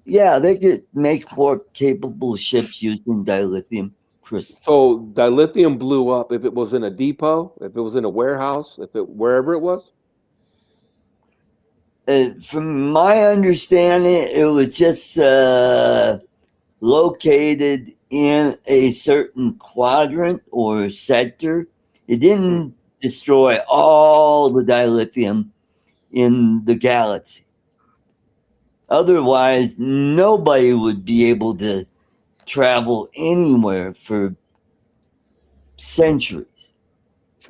yeah, they could make more capable ships using dilithium crystal. So dilithium blew up if it was in a depot, if it was in a warehouse, wherever it was. From my understanding, it was just located in a certain quadrant or sector. It didn't destroy all the dilithium in the galaxy. Otherwise, nobody would be able to travel anywhere for centuries.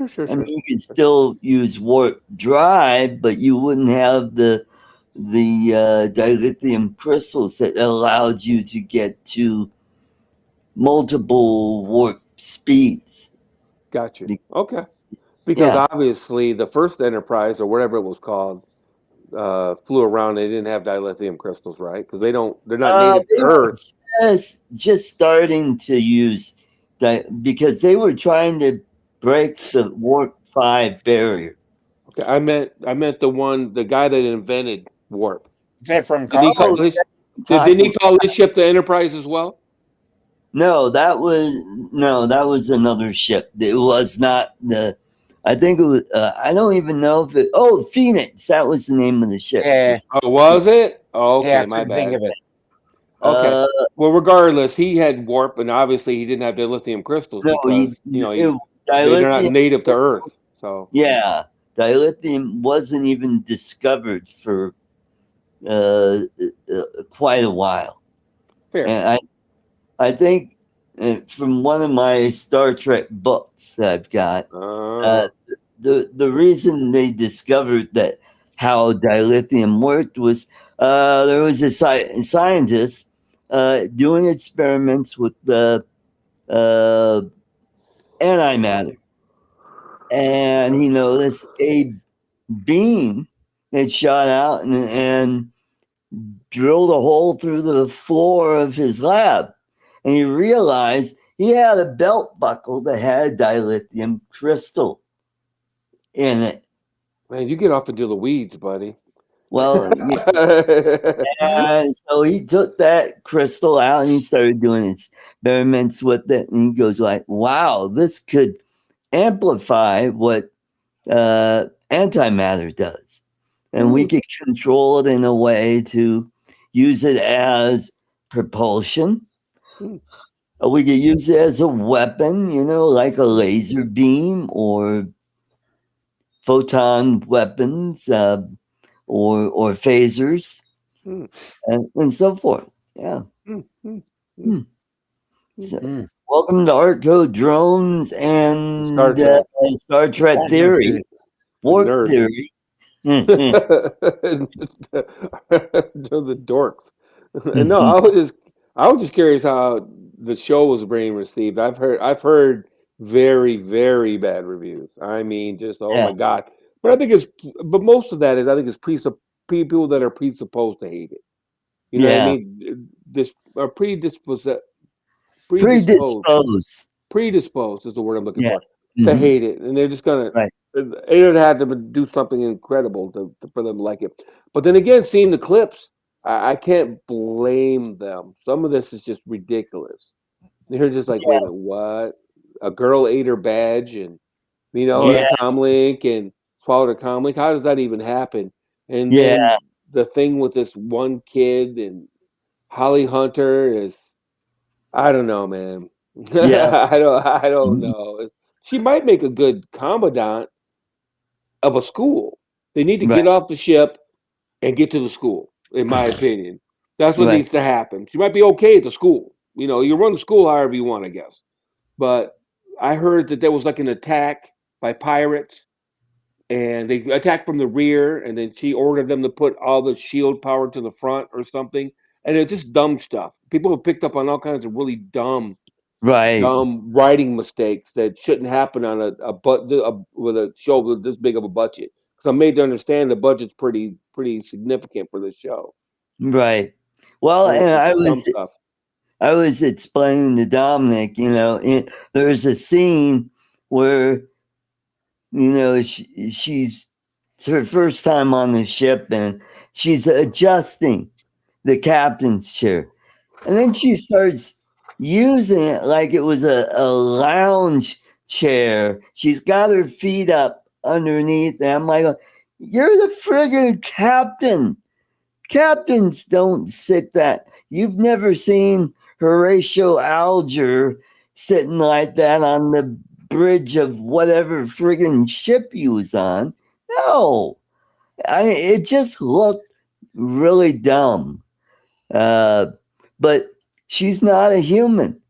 Sure. I mean, you could still use warp drive, but you wouldn't have the dilithium crystals that allowed you to get to multiple warp speeds. Got you. Okay. Because Yeah. obviously the first Enterprise or whatever it was called flew around. They didn't have dilithium crystals, right? Because they're not native to They were Earth. just starting to use that because they were trying to break the warp 5 barrier. Okay, I meant the guy that invented warp. Is that from Did he call Cosmos? his didn't he call his ship the Enterprise as well? No, that was another ship. It was not the. I think it was. I don't even know if it. Oh, Phoenix. That was the name of the ship. Yeah. Oh, was it? Oh, Yeah, okay, I my couldn't think bad. of it. Okay. Well, regardless, he had warp, and obviously he didn't have the lithium crystals No, because they're not dilithium. native to Earth. So Yeah, dilithium wasn't even discovered for quite a while, fair. and I think from one of my Star Trek books that I've got, the reason they discovered that how dilithium worked was there was a scientist doing experiments with the antimatter, and he noticed a beam that shot out and drilled a hole through the floor of his lab. And he realized he had a belt buckle that had a dilithium crystal in it. Man, you get off into the weeds, buddy. Well, and so he took that crystal out and he started doing experiments with it. And he goes like, wow, this could amplify what antimatter does. And we could control it in a way to use it as propulsion. We could use it as a weapon, like a laser beam or photon weapons or phasers and so forth. Yeah. So, welcome to ArtCo Drones and Star Trek Theory. Warp Theory. The dorks. No, I was just curious how the show was being received. I've heard very, very bad reviews. I mean, just my god. But most of that is I think it's people that are presupposed to hate it. You know what I mean? This are predisposed is the word I'm looking for to hate it, and they're just gonna. They would have to do something incredible for them to like it. But then again, seeing the clips, I can't blame them. Some of this is just ridiculous. They're just like, wait a minute, what? A girl ate her badge and a comlink and swallowed a comlink. How does that even happen? And then the thing with this one kid and Holly Hunter is, I don't know, man. I don't know. She might make a good commandant of a school. They need to get off the ship and get to the school, in my opinion. That's what needs to happen. She might be okay at the school. You run the school however you want, I guess. But I heard that there was like an attack by pirates, and they attacked from the rear, and then she ordered them to put all the shield power to the front or something. And it's just dumb stuff. People have picked up on all kinds of really dumb writing mistakes that shouldn't happen on with a show with this big of a budget. Because I'm made to understand the budget's pretty significant for this show. Right. Well, So and I was explaining to Dominic, there's a scene where she's it's her first time on the ship, and she's adjusting the captain's chair. And then she starts using it like it was a lounge chair. She's got her feet up underneath. And I'm like, you're the friggin' captain. Captains don't sit that. You've never seen Horatio Alger sitting like that on the bridge of whatever friggin' ship he was on. No. I mean, it just looked really dumb. But she's not a human.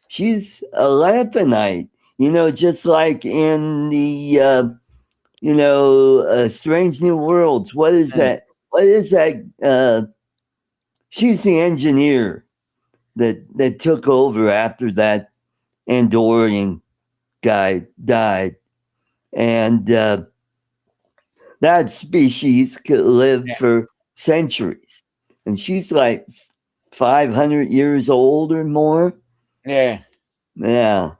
She's a lanthanite, just like in the, Strange New Worlds. What is that? What is that? She's the engineer that took over after that Andorian guy died. And that species could live for centuries. And she's like 500 years old or more. Yeah. Yeah.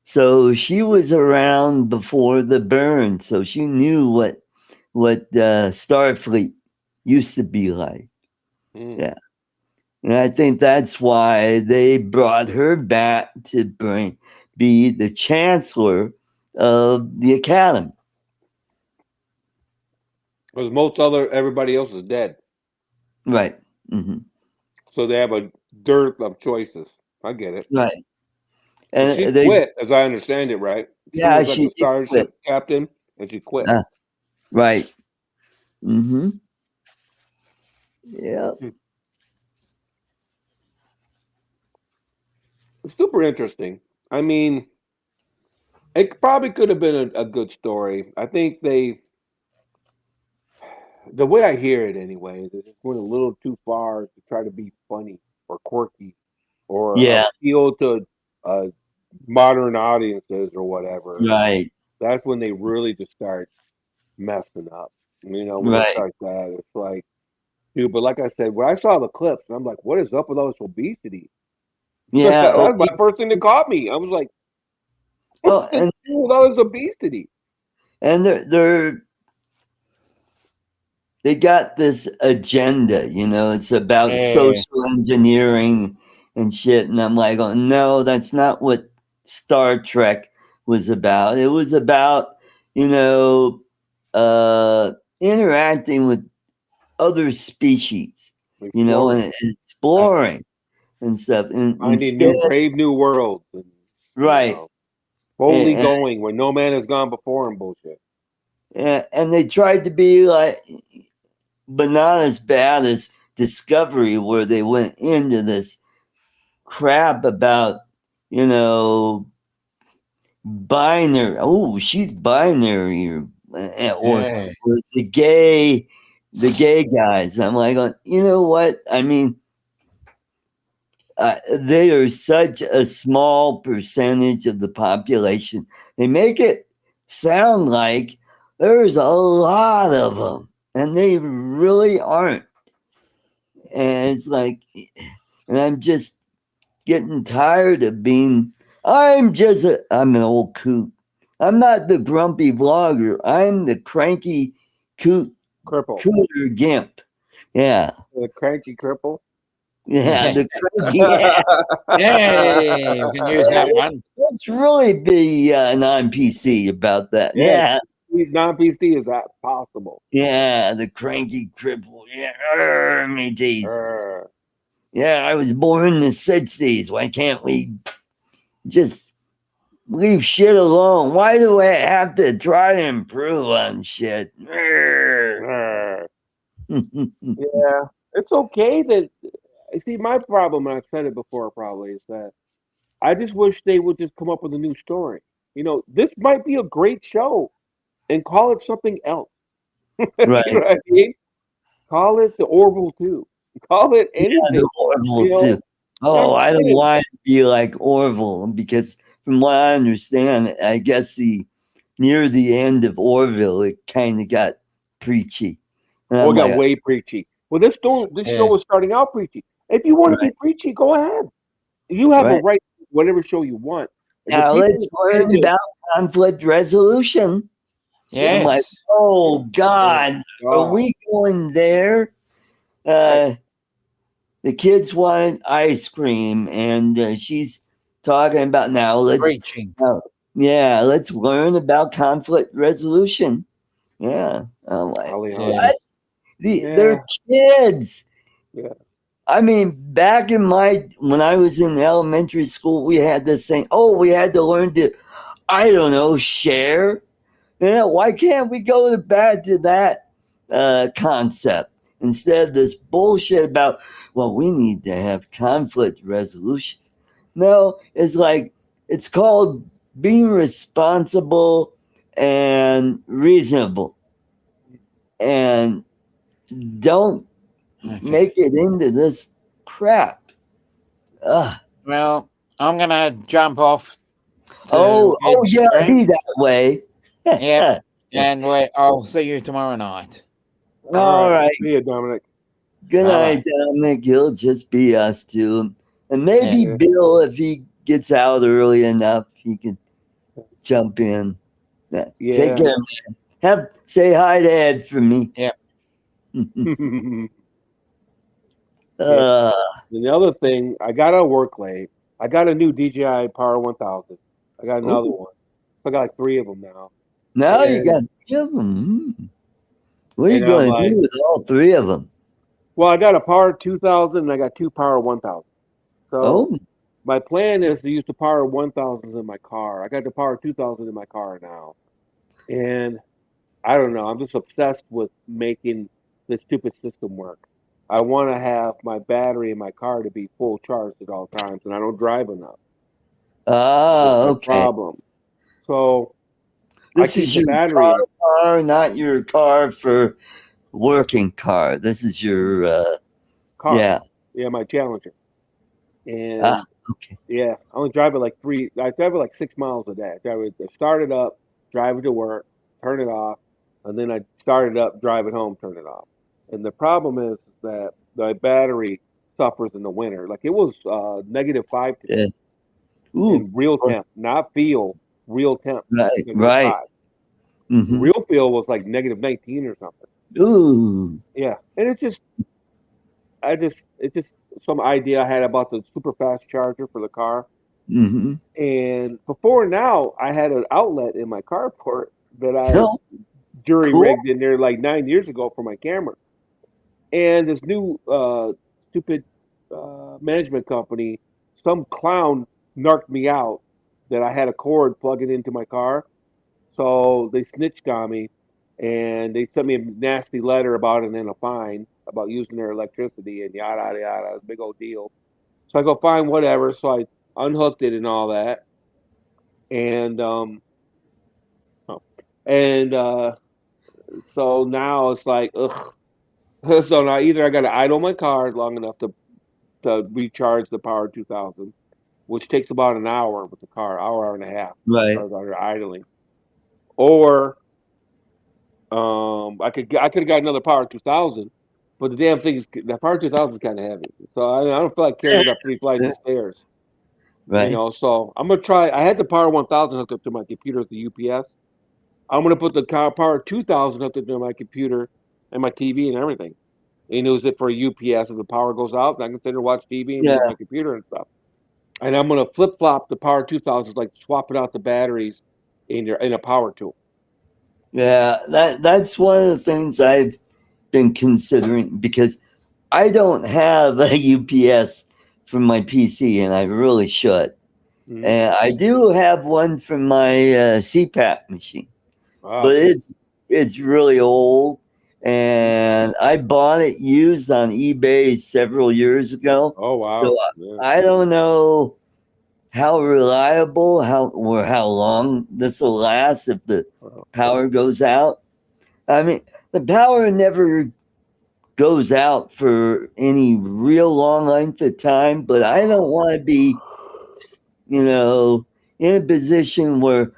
So she was around before the burn, so she knew what Starfleet used to be like. Yeah. And I think that's why they brought her back to be the chancellor of the academy. Because everybody else is dead. Right. Mm-hmm. So they have a dearth of choices. I get it. Right. And she quit, as I understand it, right? She was like the starship captain, and she quit. Right. Mm-hmm. Yeah. Super interesting. I mean, it probably could have been a good story. I think the way I hear it anyway, is it went a little too far to try to be funny or quirky or appeal to modern audiences or whatever. Right. That's when they really just start messing up. When they start that, it's like, dude. But like I said, when I saw the clips, I'm like, what is up with all this obesity? Yeah, that's my first thing that caught me. I was like, "What's with all this obesity?" And they got this agenda, it's about social engineering and shit. And I'm like, oh, no, that's not what Star Trek was about. It was about, interacting with other species, and exploring and stuff. And finding brave new worlds. And, right. Boldly going where no man has gone before and bullshit. And they tried to be like, but not as bad as Discovery, where they went into this crap about, binary. Oh, she's binary, or the gay guys. I'm like, you know what? I mean, they are such a small percentage of the population. They make it sound like there's a lot of them, and they really aren't. And it's like, and I'm just getting tired of being, I'm an old coot. I'm not the grumpy vlogger. I'm the cranky cooter gimp. Yeah. The cranky cripple? Yeah, the cranky. Hey, you can use that one. Let's really be non-PC about that. Yeah. Non-PC is that possible? Yeah, the cranky cripple. Yeah, me teeth. Yeah, I was born in the 60s. Why can't we just leave shit alone? Why do I have to try to improve on shit? Yeah, it's okay that. See, my problem, and I've said it before probably, is that I just wish they would just come up with a new story. This might be a great show and call it something else. Right. You know what I mean? Call it the Orville 2. Call it anything. Yeah, the Orville 2. Oh, I don't want it to be like Orville, because from what I understand, I guess near the end of Orville, it kind of got preachy. It got way preachy. Well, this show was starting out preachy. If you want to be preachy, go ahead. You have a right to whatever show you want. Now let's learn about conflict resolution. I'm like, Yes. oh God, are we going there? The kids want ice cream, and she's talking about now. Preaching. Let's learn about conflict resolution. Yeah, I'm like, what? They're kids. Yeah. I mean, back in when I was in elementary school, we had this thing. Oh, we had to learn to, I don't know, share. Why can't we go back to that concept instead of this bullshit about, well, we need to have conflict resolution? No, it's called being responsible and reasonable, and don't make it into this crap. Ugh. Well, I'm gonna jump off. Oh yeah, be that way. Yep. And I'll see you tomorrow night. All right. See you, Dominic. Good night, Dominic. He'll just be us two. And maybe Bill, if he gets out early enough, he can jump in. Take care, man. Say hi to Ed for me. Yep. And the other thing, I got out work late. I got a new DJI Power 1000. I got another one. So I got like 3 of them now. Now you got 3 of them. What are you going to do with all 3 of them? Well, I got a Power 2000 and I got 2 Power 1000. So my plan is to use the Power 1000s in my car. I got the Power 2000 in my car now. And I don't know. I'm just obsessed with making this stupid system work. I want to have my battery in my car to be full charged at all times, and I don't drive enough. Oh, That's my problem. So this is your car, not your car for working car. This is your car. Yeah, my Challenger. And I only drive it like 6 miles a day. I start it up, drive it to work, turn it off, and then I start it up, drive it home, turn it off. And the problem is that the battery suffers in the winter. Like it was -5 today. In real temp, not feel, real temp. Right. Mm-hmm. Real feel was like -19 or something. Ooh. Yeah, and it's just some idea I had about the super fast charger for the car. Mm-hmm. And before now, I had an outlet in my carport that I jury rigged in there like 9 years ago for my camera. And this new stupid management company, some clown narked me out that I had a cord plugging into my car. So they snitched on me and they sent me a nasty letter about it and then a fine about using their electricity and yada, yada, yada, big old deal. So I go, fine, whatever. So I unhooked it and all that. And so now it's like, ugh. So now either I got to idle my car long enough to recharge the Power 2000, which takes about an hour with the car, hour and a half. Right. As I idling. Or I could have got another Power 2000, but the damn thing is the Power 2000 is kind of heavy, so I don't feel like carrying it up 3 flights of stairs. Right. You know, so I'm gonna try. I had the Power 1000 hooked up to my computer at the UPS. I'm gonna put the Power 2000 hooked up to my computer and my TV and everything. And use it for UPS if the power goes out. And I can sit there and watch TV and use my computer and stuff. And I'm gonna flip flop the Power 2000s, like swapping out the batteries in a power tool. Yeah, that's one of the things I've been considering because I don't have a UPS for my PC, and I really should. Mm-hmm. And I do have one for my CPAP machine, but it's really old, and I bought it used on eBay several years ago. Oh wow! So I don't know how reliable, how long this will last if the power goes out. I mean, the power never goes out for any real long length of time, but I don't want to be, in a position where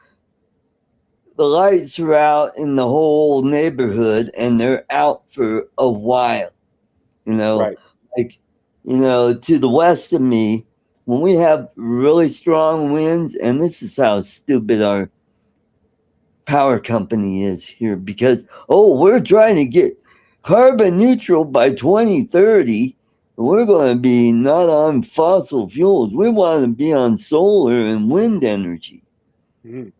the lights are out in the whole neighborhood and they're out for a while. Like, to the west of me, when we have really strong winds, and this is how stupid our power company is here because, we're trying to get carbon neutral by 2030. We're going to be not on fossil fuels. We want to be on solar and wind energy. Mm.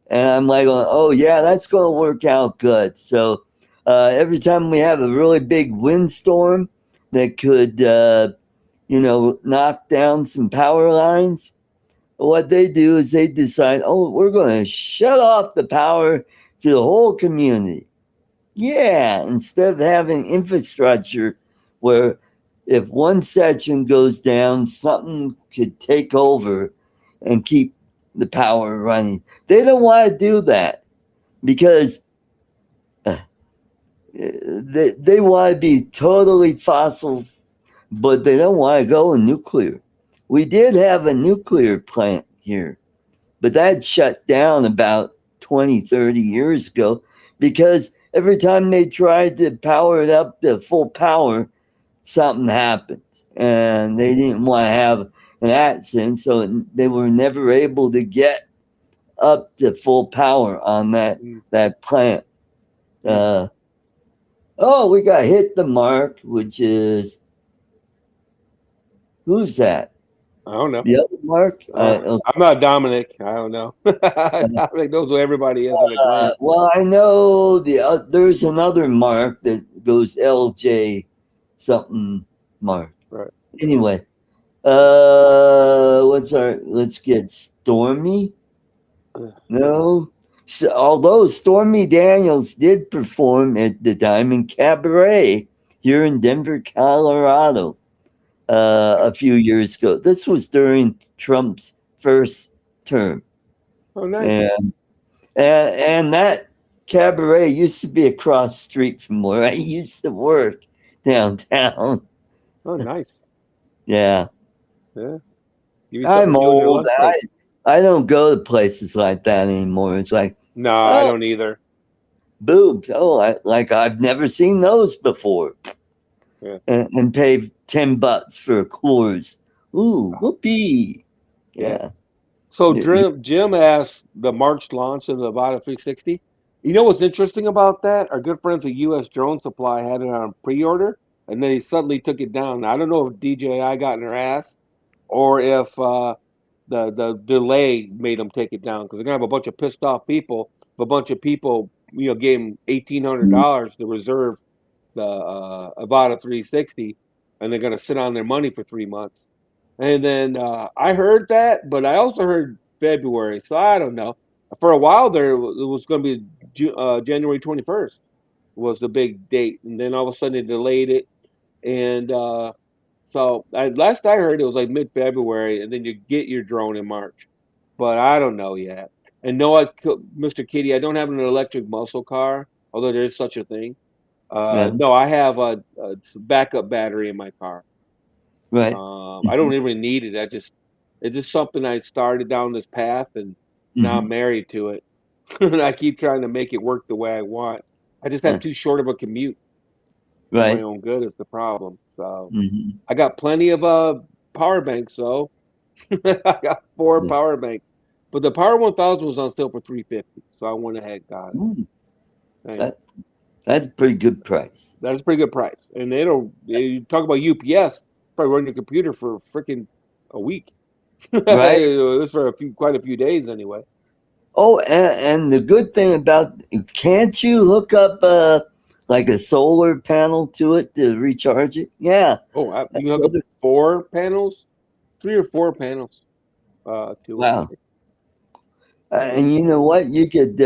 And I'm like, oh, yeah, that's going to work out good. So every time we have a really big windstorm that could, knock down some power lines, what they do is they decide, we're going to shut off the power to the whole community. Yeah, instead of having infrastructure where if one section goes down, something could take over and keep the power running. They don't want to do that because they want to be totally fossil, but they don't want to go nuclear. We did have a nuclear plant here, but that shut down about 20, 30 years ago because every time they tried to power it up to full power, something happened. And they didn't want to have an accident, so they were never able to get up to full power on that plant. We got Hit the Mark, which is, who's that? I don't know. The other Mark? I'm not Dominic. I don't know. Dominic knows who everybody is in the clan. Well, I know there's another Mark that goes LJ something Mark. Right. Anyway, let's get Stormy. No. So, although Stormy Daniels did perform at the Diamond Cabaret here in Denver, Colorado, a few years ago. This was during Trump's first term. Oh, nice. And that cabaret used to be across the street from where I used to work downtown. Oh, nice. Yeah. I'm old. I don't go to places like that anymore. It's like, no, I don't either. Boobs. I've never seen those before. Yeah. And pay $10 for a Coors. Ooh, whoopee. Yeah. So Jim asked the March launch of the Avata 360. You know what's interesting about that? Our good friends at U.S. Drone Supply had it on pre-order, and then he suddenly took it down. I don't know if DJI got in their ass or if the delay made them take it down because they're gonna have a bunch of pissed off people. If a bunch of people, gave them $1,800 to reserve the Avata 360, and they're gonna sit on their money for 3 months. And then I heard that, but I also heard February, so I don't know. For a while there, it was going to be January 21st was the big date, and then all of a sudden they delayed it. And last I heard, it was like mid-February, and then you get your drone in March. But I don't know yet. And no, Mr. Kitty, I don't have an electric muscle car, although there is such a thing. No, I have a backup battery in my car. Right. I don't even need it. It's just something I started down this path, and now I'm married to it. And I keep trying to make it work the way I want. I just have too short of a commute. For my own good is the problem. So I got plenty of power banks, though. I got 4 power banks, but the Power 1000 was on sale for $350, so I went ahead and got it. That's a pretty good price. That's a pretty good price, and you talk about UPS, probably run your computer for freaking a week. Right. This for quite a few days anyway. Oh, and the good thing about, can't you hook up like a solar panel to it to recharge it? Yeah. Oh, you can hook up 4 panels, 3 or 4 panels to it. Wow. And you know what? You could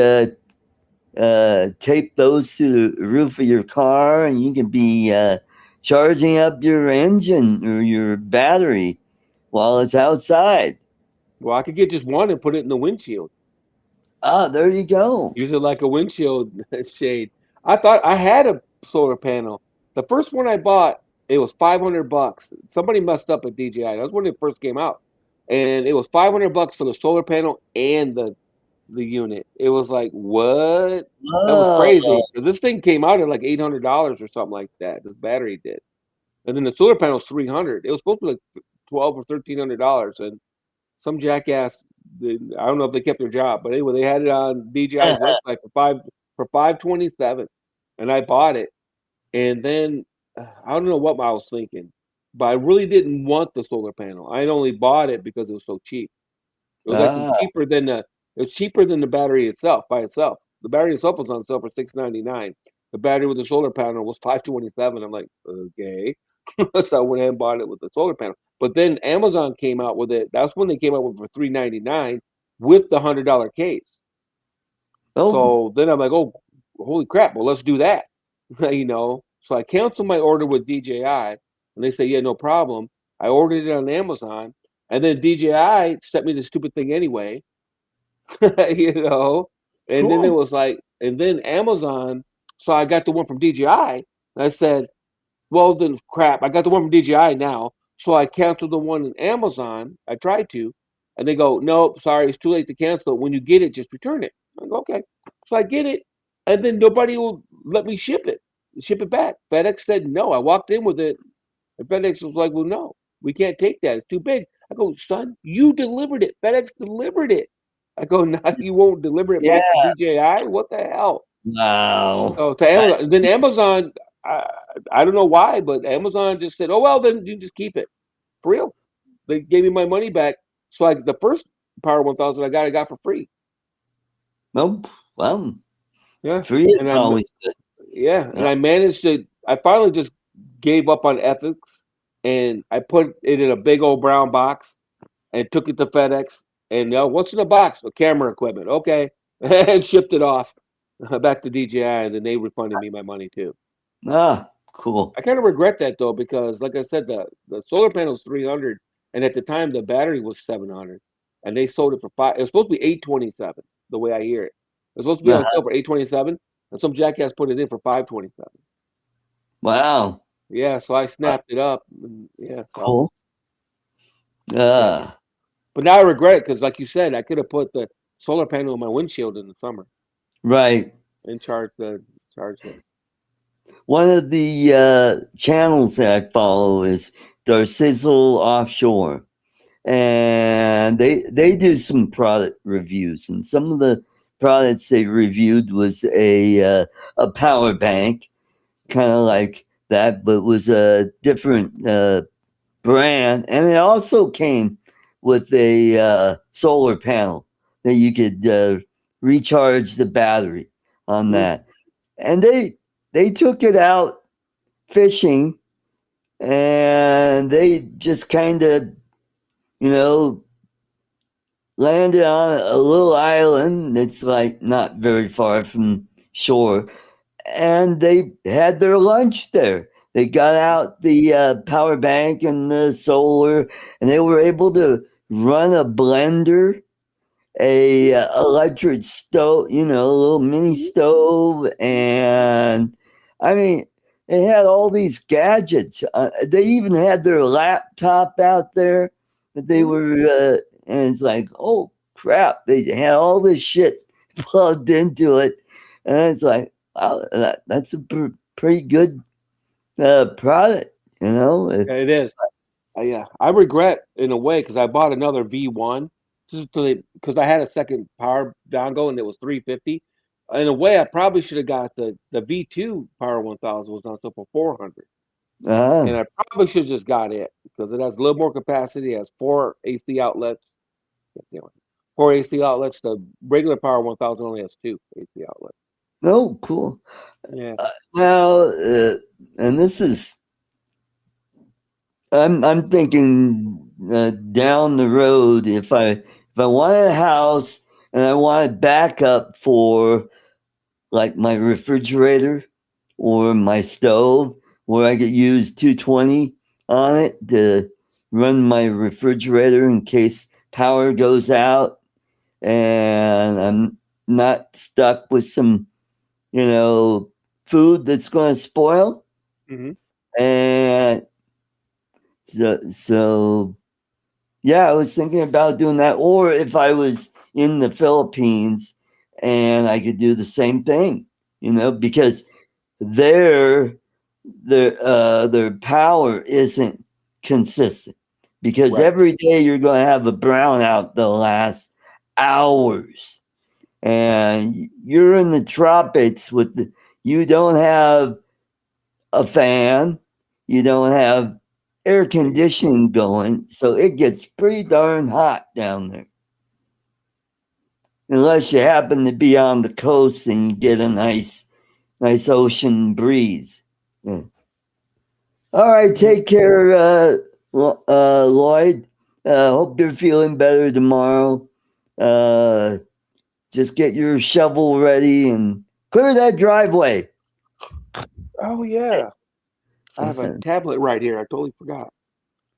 tape those to the roof of your car, and you could be charging up your engine or your battery while it's outside. Well, I could get just one and put it in the windshield. Ah, there you go. Use it like a windshield shade. I thought I had a solar panel. The first one I bought, it was $500. Somebody messed up at DJI. That was when it first came out, and it was $500 for the solar panel and the unit. It was like, what? That was crazy. Because this thing came out at like $800 or something like that. This battery did, and then the solar panel was $300. It was supposed to be like $1,200 or $1,300, and some jackass I don't know if they kept their job, but anyway, they had it on DJI's website for $527, and I bought it. And then I don't know what I was thinking, but I really didn't want the solar panel. I only bought it because it was so cheap. It was actually cheaper than the battery itself by itself. The battery itself was on sale for $699. The battery with the solar panel was $527. I'm like, okay. So I went ahead and bought it with the solar panel. But then Amazon came out with it. That's when they came out with it for $399 with the $100 case. Oh, So then I'm like, oh, holy crap! Well, let's do that. So I canceled my order with DJI, and they say, yeah, no problem. I ordered it on Amazon, and then DJI sent me the stupid thing anyway. you know. And then it cool. was like, and then Amazon. So I got the one from DJI, and I said, well, then crap, I got the one from DJI now. So I canceled the one in Amazon. I tried to, and they go, nope, sorry, it's too late to cancel. When you get it, just return it. I go, okay. So I get it, and then nobody will let me ship it back. FedEx said no. I walked in with it, and FedEx was like, well, no, we can't take that. It's too big. I go, son, you delivered it. FedEx delivered it. I go, now you won't deliver it Yeah. back to DJI? What the hell? Wow. Oh, to Amazon. Then Amazon, I don't know why, but Amazon just said, oh, well, then you just keep it. For real. They gave me my money back. So the first Power 1000 I got for free. Nope. Well, Yeah. free is And always good. yeah. And I managed to, I finally just gave up on ethics, and I put it in a big old brown box and took it to FedEx. And what's in the box? Camera equipment. Okay. And shipped it off back to DJI, and then they refunded me my money too. Ah, cool. I kind of regret that though, because like I said, the solar panel was 300, and at the time the battery was 700, and they sold it for five. It was supposed to be 827. The way I hear it, it was supposed to be on sale for 827, and some jackass put it in for 527. Wow. Yeah, so I snapped it up. And yeah, so Cool. yeah. But now I regret it because, like you said, I could have put the solar panel on my windshield in the summer Right. and charged it. One of the channels that I follow is Darcizzle Offshore, and they do some product reviews, and some of the products they reviewed was a power bank, kind of like that, but was a different brand, and it also came with a solar panel that you could recharge the battery on that, and they took it out fishing, and they just kind of, landed on a little island that's like not very far from shore, and they had their lunch there. They got out the power bank and the solar, and they were able to run a blender, a electric stove, a little mini stove, and I mean, they had all these gadgets. They even had their laptop out there that they were, and it's like, oh crap, they had all this shit plugged into it, and it's like, wow, that's a pretty good product, Yeah, it is. Yeah, I regret in a way because I bought another V1 just because I had a second power dongle and it was 350. In a way, I probably should have got the V2 Power 1000 was on sale for 400, and I probably should have just got it because it has a little more capacity. It has four AC outlets. Four AC outlets. The regular Power 1000 only has two AC outlets. Oh, cool. Yeah. Now, and this is, I'm thinking down the road, if I want a house and I want backup for like my refrigerator or my stove, where I could use 220 on it to run my refrigerator in case power goes out, and I'm not stuck with some, food that's going to spoil. And so, yeah, I was thinking about doing that. Or if I was in the Philippines and I could do the same thing, because their power isn't consistent, because Right. every day you're going to have a brownout that'll last hours. And you're in the tropics you don't have a fan, you don't have air conditioning going, so it gets pretty darn hot down there. Unless you happen to be on the coast and you get a nice ocean breeze. Yeah. All right, take care, Lloyd. Hope you're feeling better tomorrow. Just get your shovel ready and clear that driveway. Oh yeah, I have a tablet right here. I totally forgot.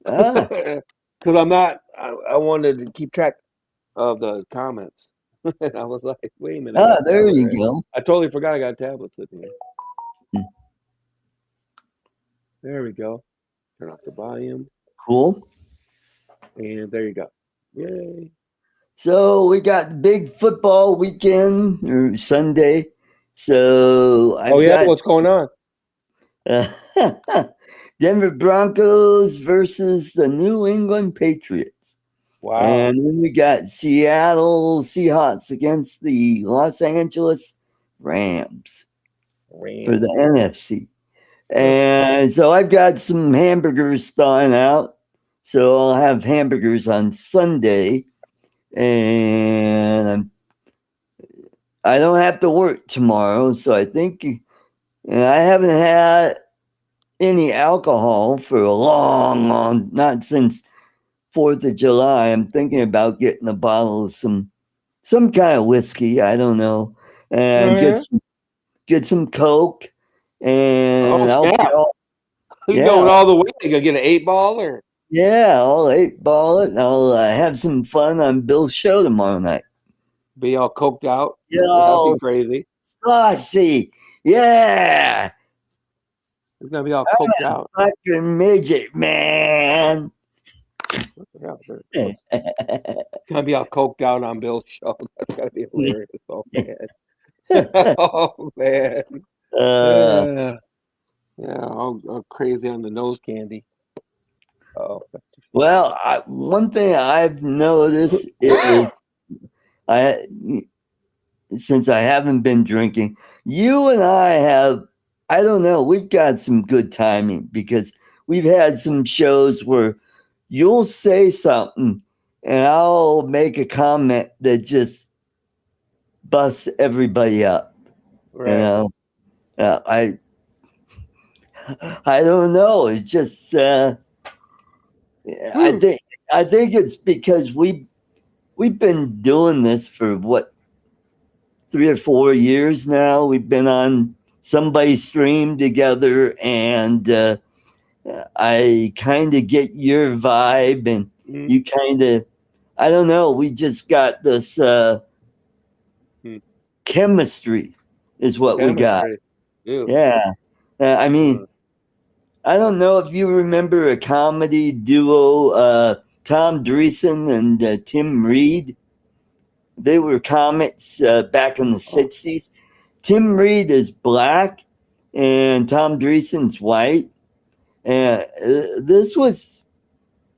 Because I'm not. I wanted to keep track of the comments. And I was like, wait a minute. There you go. I totally forgot I got a tablet sitting here. There we go. Turn off the volume. Cool. And there you go. Yay. So we got big football weekend or Sunday. So what's going on? Denver Broncos versus the New England Patriots. Wow. And then we got Seattle Seahawks against the Los Angeles Rams. For the NFC. And so I've got some hamburgers thawing out. So I'll have hamburgers on Sunday. And I don't have to work tomorrow. So I think I haven't had any alcohol for a long, not since 4th of July. I'm thinking about getting a bottle of some kind of whiskey. I don't know. And get some Coke. And I'll be you going all the way? You gonna get an 8-ball or? Yeah, I'll 8-ball it and I'll have some fun on Bill's show tomorrow night. Be all coked out? That'd be crazy. Saucy. Yeah. It's gonna be all coked out. Fucking midget, man. What the hell? It's gonna be all coked out on Bill's show. That's gotta be hilarious. Oh man. Oh man. Yeah, all crazy on the nose candy. Oh, that's too well, one thing I've noticed is since I haven't been drinking, you and I have, I don't know, we've got some good timing because we've had some shows where you'll say something and I'll make a comment that just busts everybody up. Right. You know, I don't know. It's just I think it's because we've been doing this for what 3 or 4 years now. We've been on somebody's stream together, and I kind of get your vibe, and you kind of, I don't know. We just got this chemistry, is what we got. Ew. Yeah, I mean. I don't know if you remember a comedy duo, Tom Dreesen and Tim Reed. They were comics back in the 60s. Tim Reed is black and Tom Dreesen's white. And this was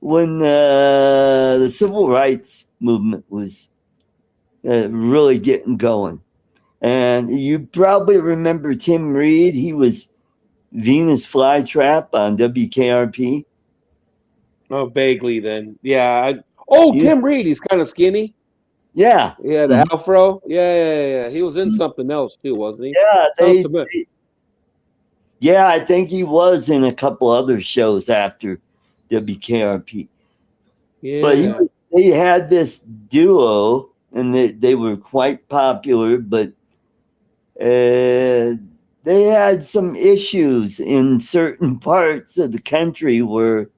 when the civil rights movement was really getting going. And you probably remember Tim Reed. He was Venus Flytrap on WKRP. Oh, vaguely then. Yeah. Tim Reed. He's kind of skinny. Yeah. Yeah, the afro. Yeah. He was in something else too, wasn't he? Yeah, I think he was in a couple other shows after WKRP. Yeah. But they had this duo, and they were quite popular, but they had some issues in certain parts of the country where,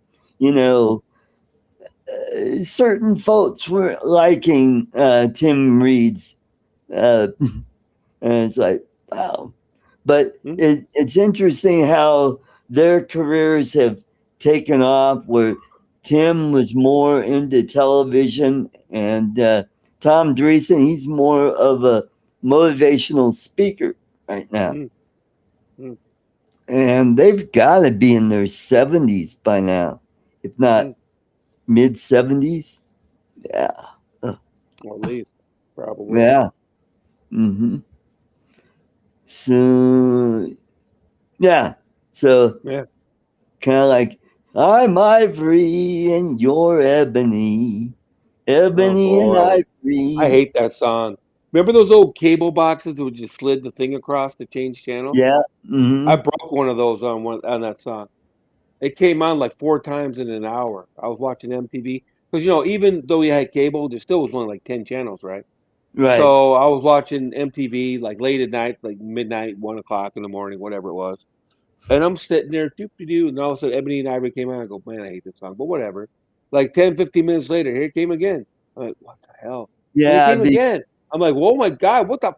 certain folks were liking Tim Reed's. And it's like, wow. But it's interesting how their careers have taken off, where Tim was more into television and Tom Dreesen, he's more of a motivational speaker right now. And they've got to be in their 70s by now, if not mid 70s. Yeah. Or at least, probably. Yeah. So yeah. So Yeah. kind of like I'm ivory and you're ebony, Oh ebony and boy, I ivory. hate that song. Remember those old cable boxes that would just slid the thing across to change channels? Yeah. I broke one of those on that song. It came on like 4 times in an hour. I was watching MTV because even though we had cable, there still was only like 10 channels, right? Right. So I was watching MTV like late at night, like midnight, 1 o'clock in the morning, whatever it was. And I'm sitting there, doop de doo, and all of a sudden Ebony and Ivory came on. I go, man, I hate this song, but whatever. Like 10, 15 minutes later, here it came again. I'm like, what the hell? And it Yeah. came again. I'm like, oh my God, what the?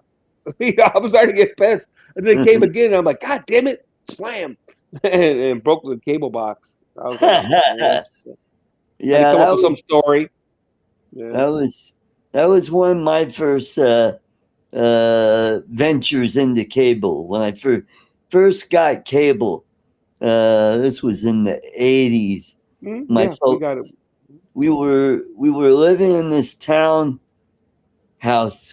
I was starting to get pissed. And then it came again, and I'm like, God damn it, slam, and broke the cable box. I was like, oh, shit. Had to Yeah. come up with some story. Yeah. That was one of my first ventures into cable. When I first got cable, this was in the 80s. My Yeah, we got it. folks, we were living in this townhouse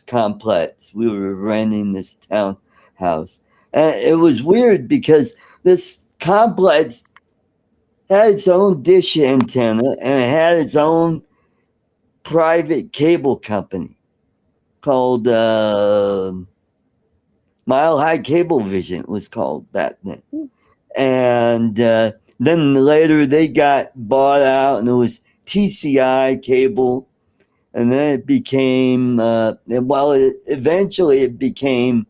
complex. We were renting this townhouse. And it was weird because this complex had its own dish antenna and it had its own private cable company called Mile High Cablevision. It was called back then. And then later they got bought out, and it was TCI Cable, and then it became eventually it became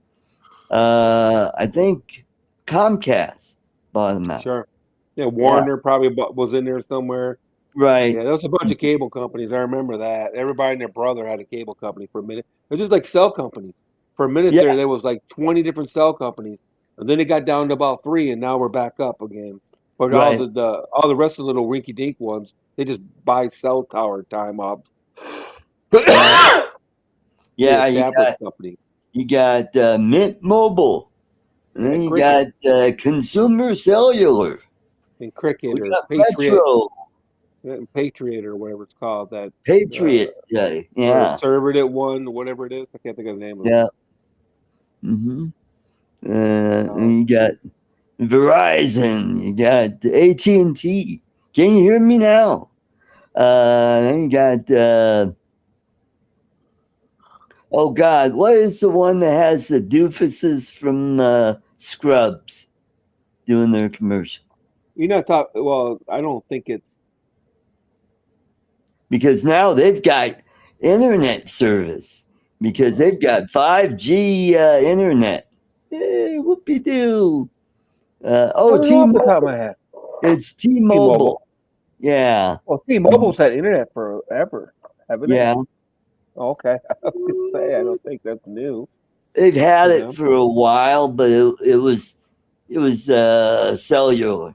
I think Comcast bought them out. Sure. Yeah, Yeah, Warner probably was in there somewhere. right. Yeah, there was a bunch of cable companies. I remember that. Everybody and their brother had a cable company for a minute. It was just like cell companies. For a minute Yeah, there was like 20 different cell companies. And then it got down to about three, and now we're back up again. But all right. the rest of the little rinky dink ones, they just buy cell tower time off Yeah, the yeah. established company. You got Mint Mobile, and then And you Cricket got Consumer Cellular. and We Cricket or got Patriot Metro, and Patriot or whatever it's called, that uh, Patriot. or Yeah, Conservative one, whatever it is. I can't think of the name of it. yeah. hmm Uh, and you got Verizon. You got AT&T. Can you hear me now? Then you got oh God, what is the one that has the doofuses from Scrubs doing their commercial? You're not talking. Well, I don't think it's. Because now they've got internet service because they've got 5G internet. Hey, whoopie doo. I don't know off the top of T-Mobile. my head. It's T-Mobile. T-Mobile. Yeah. Well, T-Mobile's had internet forever, haven't they? Yeah. Oh, okay. I was gonna say I don't think that's new. They've had You it know. for a while, but it was cellular,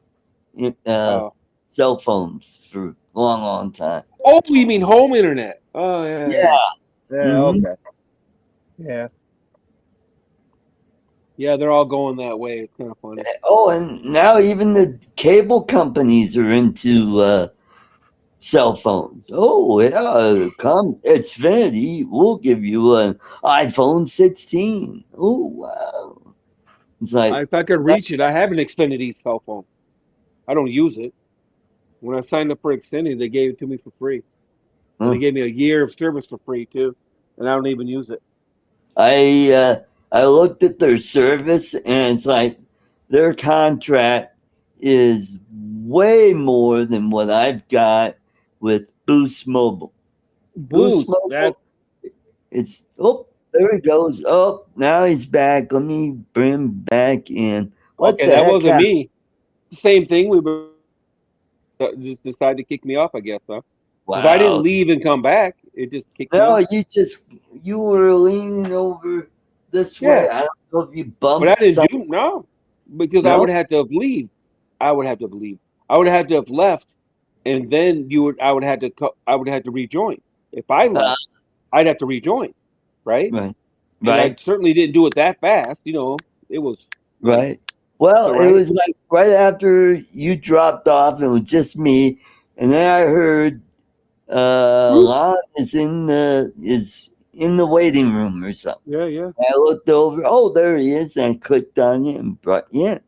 uh, Oh. cell phones for a long, long time. Oh, you mean home internet? Oh yeah, yeah, Yeah. yeah. Yeah, hmm okay. Yeah, yeah. They're all going that way. It's kind of funny. Oh, and now even the cable companies are into cell phones. Oh, yeah, come Xfinity. We'll give you an iPhone 16. Oh, wow. It's like, If I could reach it, I have an Xfinity cell phone. I don't use it. When I signed up for Xfinity, they gave it to me for free, and they huh. gave me a year of service for free too, and I don't even use it. I looked at their service, and it's like their contract is way more than what I've got with Boost Mobile. Boost Boost. Mobile, it's there he goes. Oh, now he's back. Let me bring him back in. What Okay, the that heck wasn't happened? me. Same thing. We were just decided to kick me off, I guess, huh? Because I didn't Wow. leave and come back. It just kicked me No, off. you were leaning over this way. Yeah, I don't know if you but I bumped didn't some. do no, because I No. would have to have leave. I would have to leave. I would have to have left, and then you would. I would have to. I would have to rejoin. If I Uh, left, I'd have to rejoin, right? right. And I Right. certainly didn't do it that fast. It was like Right. Well, so, it right? was like right after you dropped off, it was just me. And then I heard Lon is in the waiting room or something. Yeah. I looked over. Oh, there he is. And I clicked on it and brought. Yeah.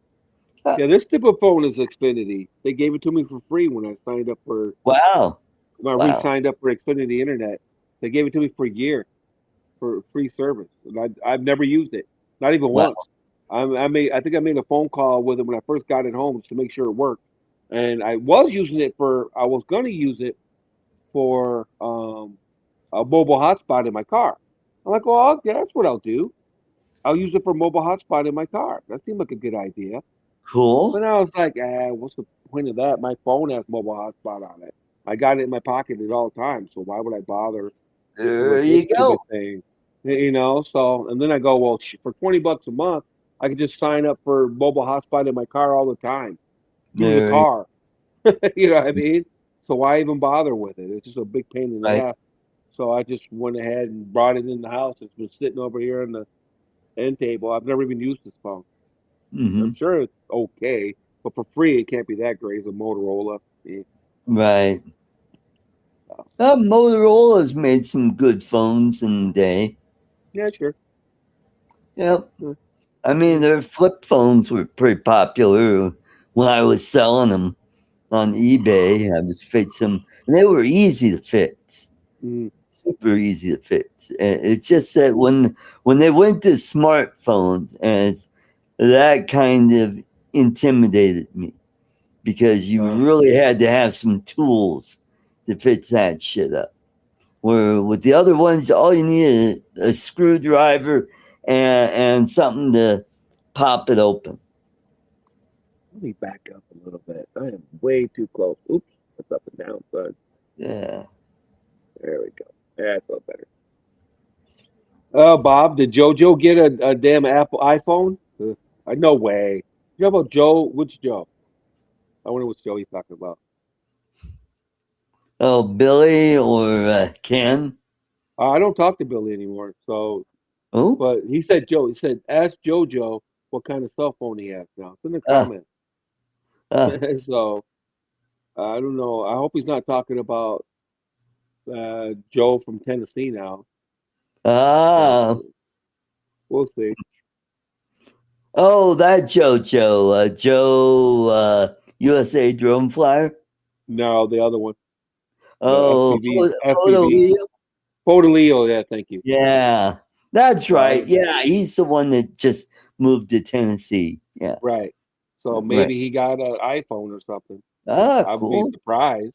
Yeah, this type of phone is Xfinity. They gave it to me for free when I signed up for Wow. when I re-signed up for Xfinity Internet. They gave it to me for a year for free service, and I've never used it, not even Wow. once. I think I made a phone call with it when I first got it home to make sure it worked, and I was going to use it for a mobile hotspot in my car. I'm like, well, okay, that's what I'll do. I'll use it for mobile hotspot in my car. That seemed like a good idea. But Cool. I was like, what's the point of that? My phone has mobile hotspot on it. I got it in my pocket at all times, so why would I bother There with this you go. stupid thing? So and then I go, well, for $20 a month, I could just sign up for mobile hotspot in my car all the time through the There. car. You know what I mean? So why even bother with it? It's just a big pain in the Right. ass. So I just went ahead and brought it in the house. It's been sitting over here on the end table. I've never even used this phone. Mm-hmm. I'm sure it's okay, but for free, it can't be that great. It's a Motorola. Yeah. Right. Motorola's made some good phones in the day. Yeah, sure. Yep. Yeah. I mean, their flip phones were pretty popular when I was selling them on eBay. I was fixing them, and they were easy to fix. Mm. Super easy to fix. It's just that when they went to smartphones, and that kind of intimidated me because you really had to have some tools to fix that shit up. Where with the other ones, all you need is a screwdriver and something to pop it open. Let me back up a little bit. I am way too close. Oops, that's up and down, bud. Yeah. There we go. That's a little better. Bob, did JoJo get a damn Apple iPhone? No way. You know about Joe? Which Joe? I wonder which Joe he's talking about. Oh, Billy or Ken? I don't talk to Billy anymore. So, Oh, but he said Joe. He said ask JoJo what kind of cell phone he has now. It's in the uh, comments. uh, So I don't know. I hope he's not talking about Joe from Tennessee now. But ah. we'll see. Oh, that Joe, USA drone flyer. No, the other one, the Oh, Photo FPV. Leo. Leo. Yeah, thank you. Yeah, that's So right. Yeah, he's the one that just moved to Tennessee. Yeah, right. So right. maybe he got an iPhone or something. Ah, I would be cool. surprised,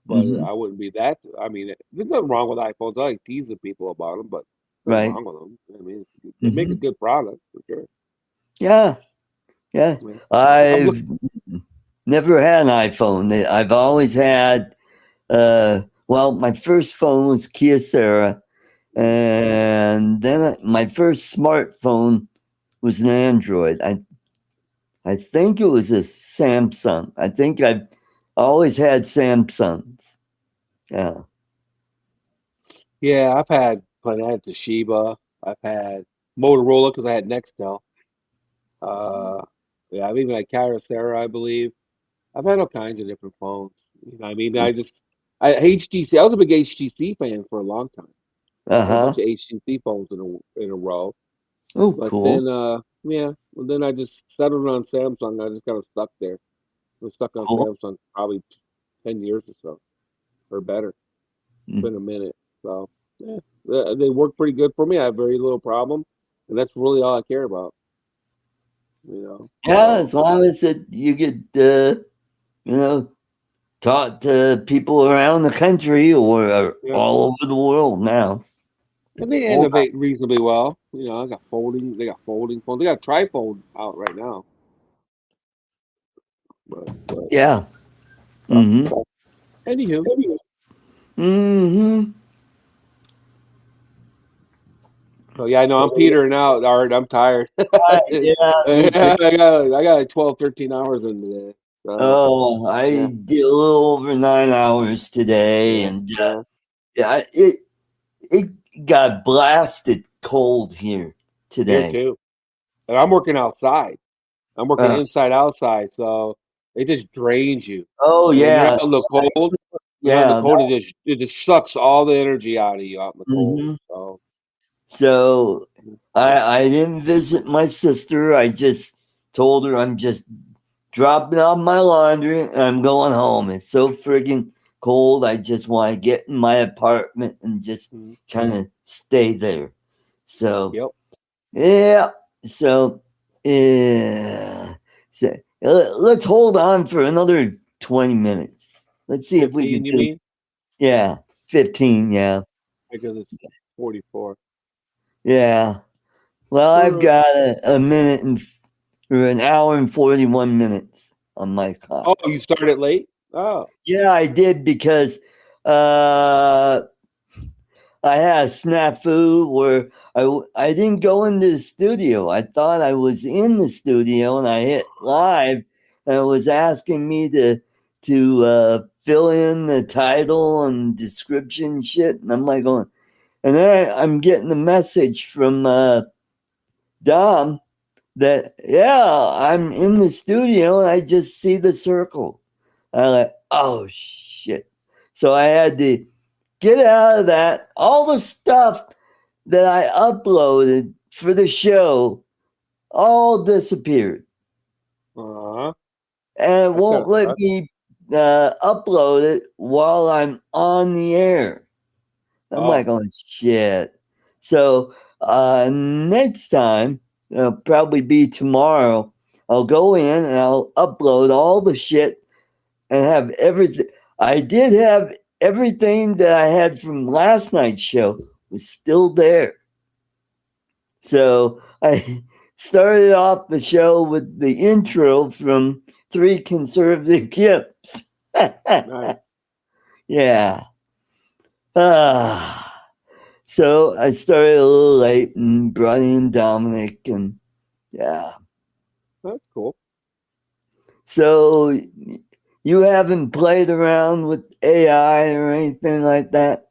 but Hmm. I wouldn't be that. I mean, there's nothing wrong with iPhones. I like teasing people about them, but nothing Right. wrong with them. I mean, they make a Hmm. good product for sure. Yeah, yeah. Yeah. I'm look. I've never had an iPhone. I've always had. Well, my first phone was Kyocera, and then my first smartphone was an Android. I think it was a Samsung. I think I've always had Samsungs. Yeah. Yeah, I had Toshiba. I've had Motorola because I had Nextel. Uh, yeah, I've even had Kyocera, I believe. I've had all kinds of different phones. I mean, HTC. I was a big HTC fan for a long time. Uh I had a bunch huh. of HTC phones in a row. Oh, But cool. then, yeah, well, then I just settled on Samsung. I just kind of stuck there. I was stuck on Cool. Samsung probably 10 years or so, or better. It's Mm. been a minute. So, yeah, they work pretty good for me. I have very little problem, and that's really all I care about. Yeah, So as long as you get, you know, taught to people around the country or yeah, all over the world now. and they Oh, innovate reasonably well. I got folding. They got folding phones. They got trifold out right now. But yeah. so, Mm-hmm. anywho, Mm-hmm. so yeah, I know I'm petering out, Art. I'm tired. Yeah, me too. I got like 12, 13 hours in today. So Oh, I yeah, did a little over 9 hours today, yeah, and yeah. yeah, it got blasted cold here Here today. too. And I'm working outside. I'm working Uh, inside outside, so it just drains you. oh And when you're yeah, out in the cold, Yeah, in the Yeah. cold it just sucks all the energy out of you out in the cold. Mhm. So So mm, I didn't visit my sister. I just told her I'm just dropping off my laundry and I'm going home. It's so friggin' cold. I just want to get in my apartment and just mm, kind of stay there. So yep. yeah. So yeah. So let's hold on for another 20 minutes. Let's see if we 15, can you do. mean? Yeah, 15. Yeah, Because it's 44. yeah. Well, I've got a minute or an hour and 41 minutes on my clock. Oh, you started late? Oh, Yeah, I did because uh, I had a snafu where I didn't go into the studio. I thought I was in the studio and I hit live and it was asking me to fill in the title and description shit. And I'm like going, and then I'm getting a message from Dom that yeah, I'm in the studio and I just see the circle. I like, oh shit. So I had to get out of that. All the stuff that I uploaded for the show all disappeared. uh-huh. And it That kind won't of let sucks. me upload it while I'm on the air. I'm Oh, like, oh shit. So next time, it'll probably be tomorrow, I'll go in and I'll upload all the shit and have everything. I did have everything that I had from last night's show was still there. So I started off the show with the intro from Three Conservative Kips. nice. Yeah. Ah. So I started a little late and brought in Dominic and yeah. That's cool. So you haven't played around with AI or anything like that?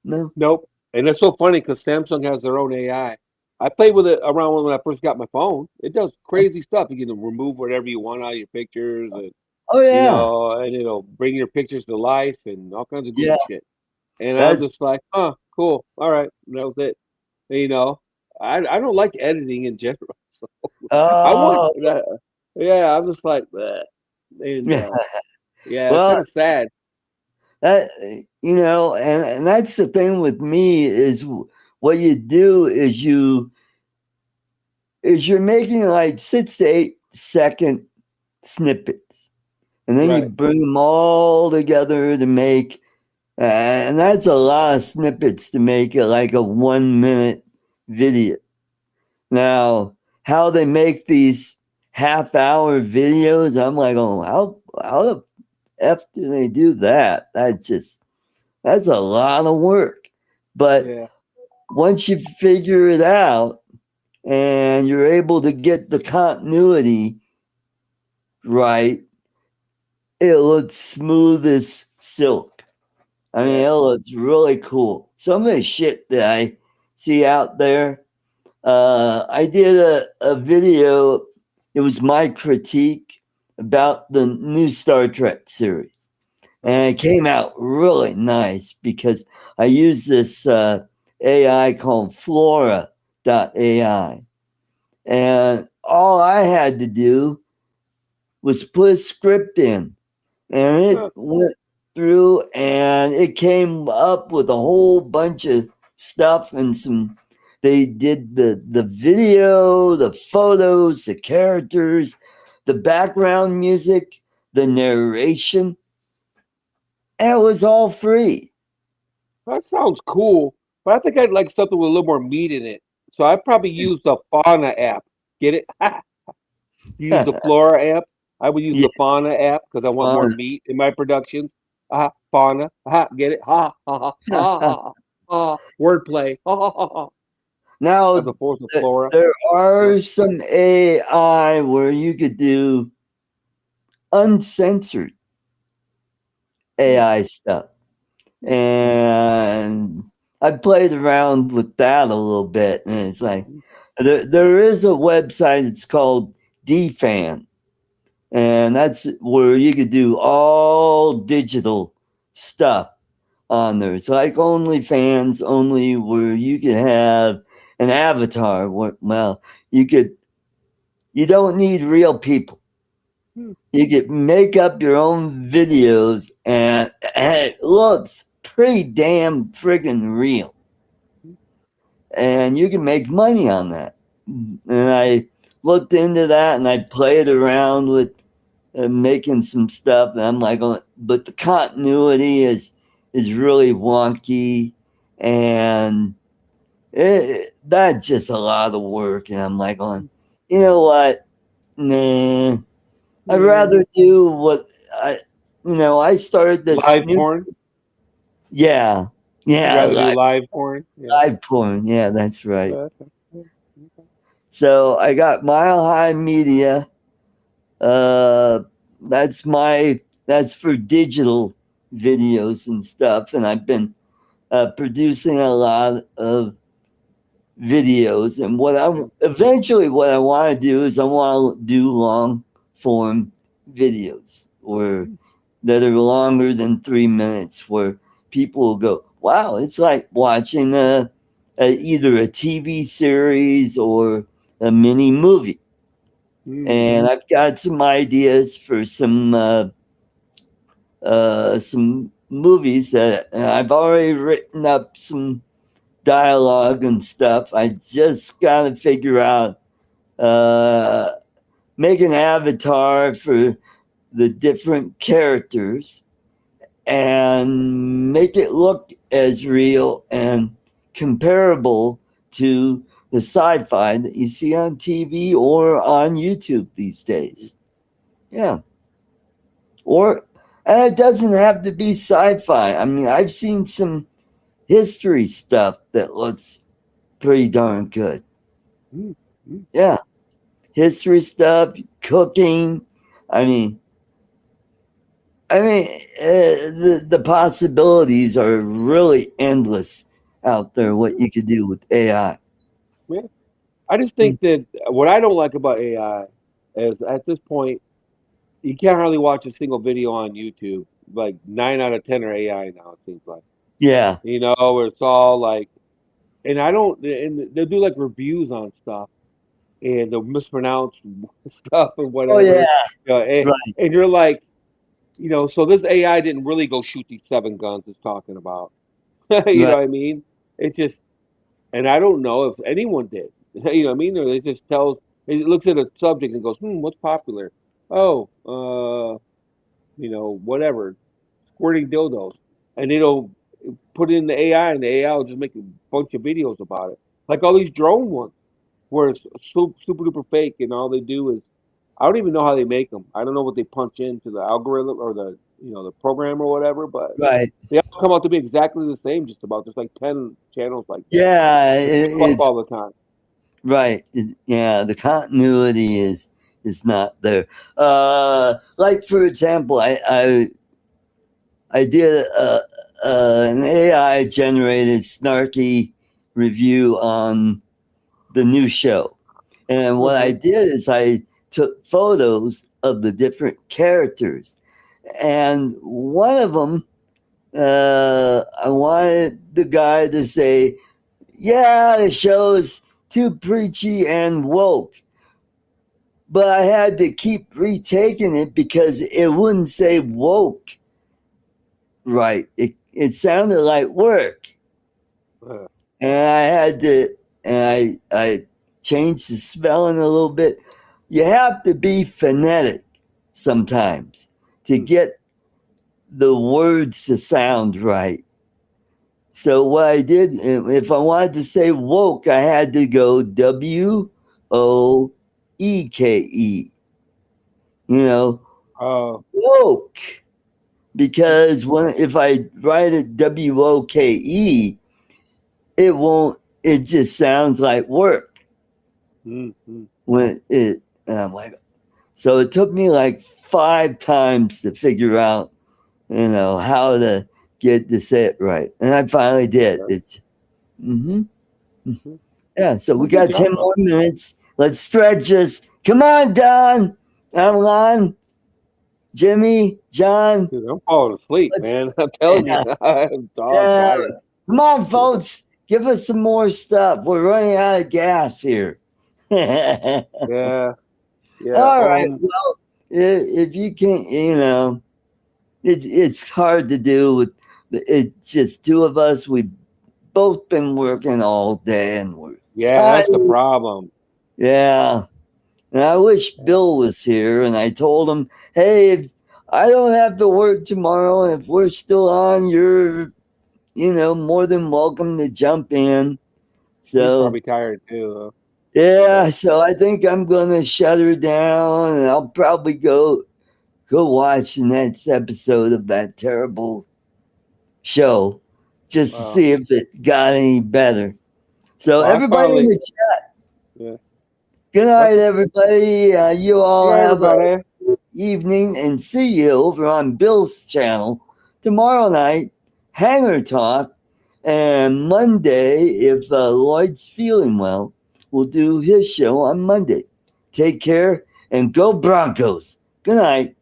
No? Nope. And it's so funny because Samsung has their own AI. I played with it around when I first got my phone. It does crazy stuff. You can remove whatever you want out of your pictures, and Oh yeah. and it'll bring your pictures to life and all kinds of Yeah. goofy shit. And I was just That's like, huh, cool. All right. And that was it. And, I don't like editing in general. So I want oh that. Yeah, I'm just like that. And yeah. yeah, it's Well, kind of sad. that and that's the thing with me is what you do is you're making like 6 to 8 second snippets. And then you Right. bring them all together to make, and that's a lot of snippets to make it like a 1 minute video. Now, how they make these half-hour videos, I'm like, oh, how the f do they do that? That's a lot of work. But Yeah. once you figure it out and you're able to get the continuity right, it looks smooth as silk. I mean, Yeah. it looks really cool. Some of the shit that I see out there, I did a video, it was my critique about the new Star Trek series. Uh-huh. And it came out really nice because I used this AI called Flora.ai. And all I had to do was put a script in and it Huh. went through and it came up with a whole bunch of stuff and some they did the video, the photos, the characters, the background music, the narration, and it was all free. That sounds cool, but I think I'd like something with a little more meat in it. So I probably use the Fauna app. Get it? You use the Flora app. I would use Yeah, the Fauna app because I want more fun. meat in my productions. Fauna. Get it? Ha ha ha ha ha ha. Wordplay. Ha ha ha ha. As Now opposed to Flora. there Huh? are some AI where you could do uncensored Hmm. AI stuff. And I played around with that a little bit, and it's like there is a website. It's called DFan, and that's where you could do all digital stuff on there. It's like OnlyFans, only where you could have an avatar. Well, you don't need real people. You could make up your own videos, and it looks pretty damn friggin' real. And you can make money on that. And I looked into that, and I played around with making some stuff, and I'm like, but the continuity is really wonky, and that's just a lot of work. And I'm like, you know what? Nah, I'd rather do what I started this live porn. Yeah, You'd rather do live porn. Yeah. Live porn. Yeah, that's right. So I got Mile High Media. That's for digital videos and stuff, and I've been producing a lot of videos. And what I want to do is I want to do long form videos that are longer than 3 minutes, where people will go, "Wow, it's like watching either a TV series or a mini movie." And I've got some ideas for some movies that I've already written up some dialogue and stuff. I just got to figure out make an avatar for the different characters and make it look as real and comparable to the sci-fi that you see on TV or on YouTube these days. Yeah. And it doesn't have to be sci-fi. I mean, I've seen some history stuff that looks pretty darn good. Yeah. History stuff, cooking. I mean, the possibilities are really endless out there, what you could do with AI. Yeah. I just think that what I don't like about AI is at this point, you can't hardly watch a single video on YouTube. Like 9 out of 10 are AI now, it seems like. Yeah. Where it's all like, and they'll do like reviews on stuff, and they'll mispronounce stuff and whatever. Oh, yeah. And you're like, so this AI didn't really go shoot these 7 guns it's talking about. You know what I mean? It's just, and I don't know if anyone did. You know what I mean? Or it looks at a subject and goes, what's popular? Oh, whatever, squirting dildos. And it'll put it in the AI, and the AI will just make a bunch of videos about it. Like all these drone ones, where it's super duper fake, and all they do is, I don't even know how they make them. I don't know what they punch into the algorithm or the program or whatever, but they all come out to be exactly the same. Just about there's like 10 channels like that. Yeah, it's all the time. Right. Yeah, the continuity is not there. Like for example, I did an AI generated snarky review on the new show, and what I did is I took photos of the different characters, and one of them, I wanted the guy to say, "Yeah, the show's too preachy and woke," but I had to keep retaking it because it wouldn't say woke right. It sounded like work, and I had to, and I changed the spelling a little bit. You have to be phonetic sometimes to get the words to sound right. So what I did, if I wanted to say woke, I had to go WOEKE. Woke. Because if I write it WOKE, it just sounds like work. I'm like, so it took me like 5 times to figure out, how to get to say it right. And I finally did. It's, yeah. So we got 10 more minutes. Let's stretch this. Come on, Don. I'm on. Jimmy, John. Dude, I'm falling asleep, man. I'm telling you, I'm tired. Come on, folks. Give us some more stuff. We're running out of gas here. Yeah. All right. Well, if you can, it's hard to do with it's just two of us. We've both been working all day and we're tired. That's the problem. Yeah. And I wish Bill was here, and I told him, hey, if I don't have to work tomorrow, and if we're still on, you're, more than welcome to jump in. So he's probably tired too, though. Yeah, so I think I'm gonna shut her down, and I'll probably go watch the next episode of that terrible show just to see if it got any better. So everybody in the chat, good night, everybody. You all have a good evening, and see you over on Bill's channel tomorrow night, Hanger Talk, and Monday, if Lloyd's feeling well, we'll do his show on Monday. Take care and go Broncos. Good night.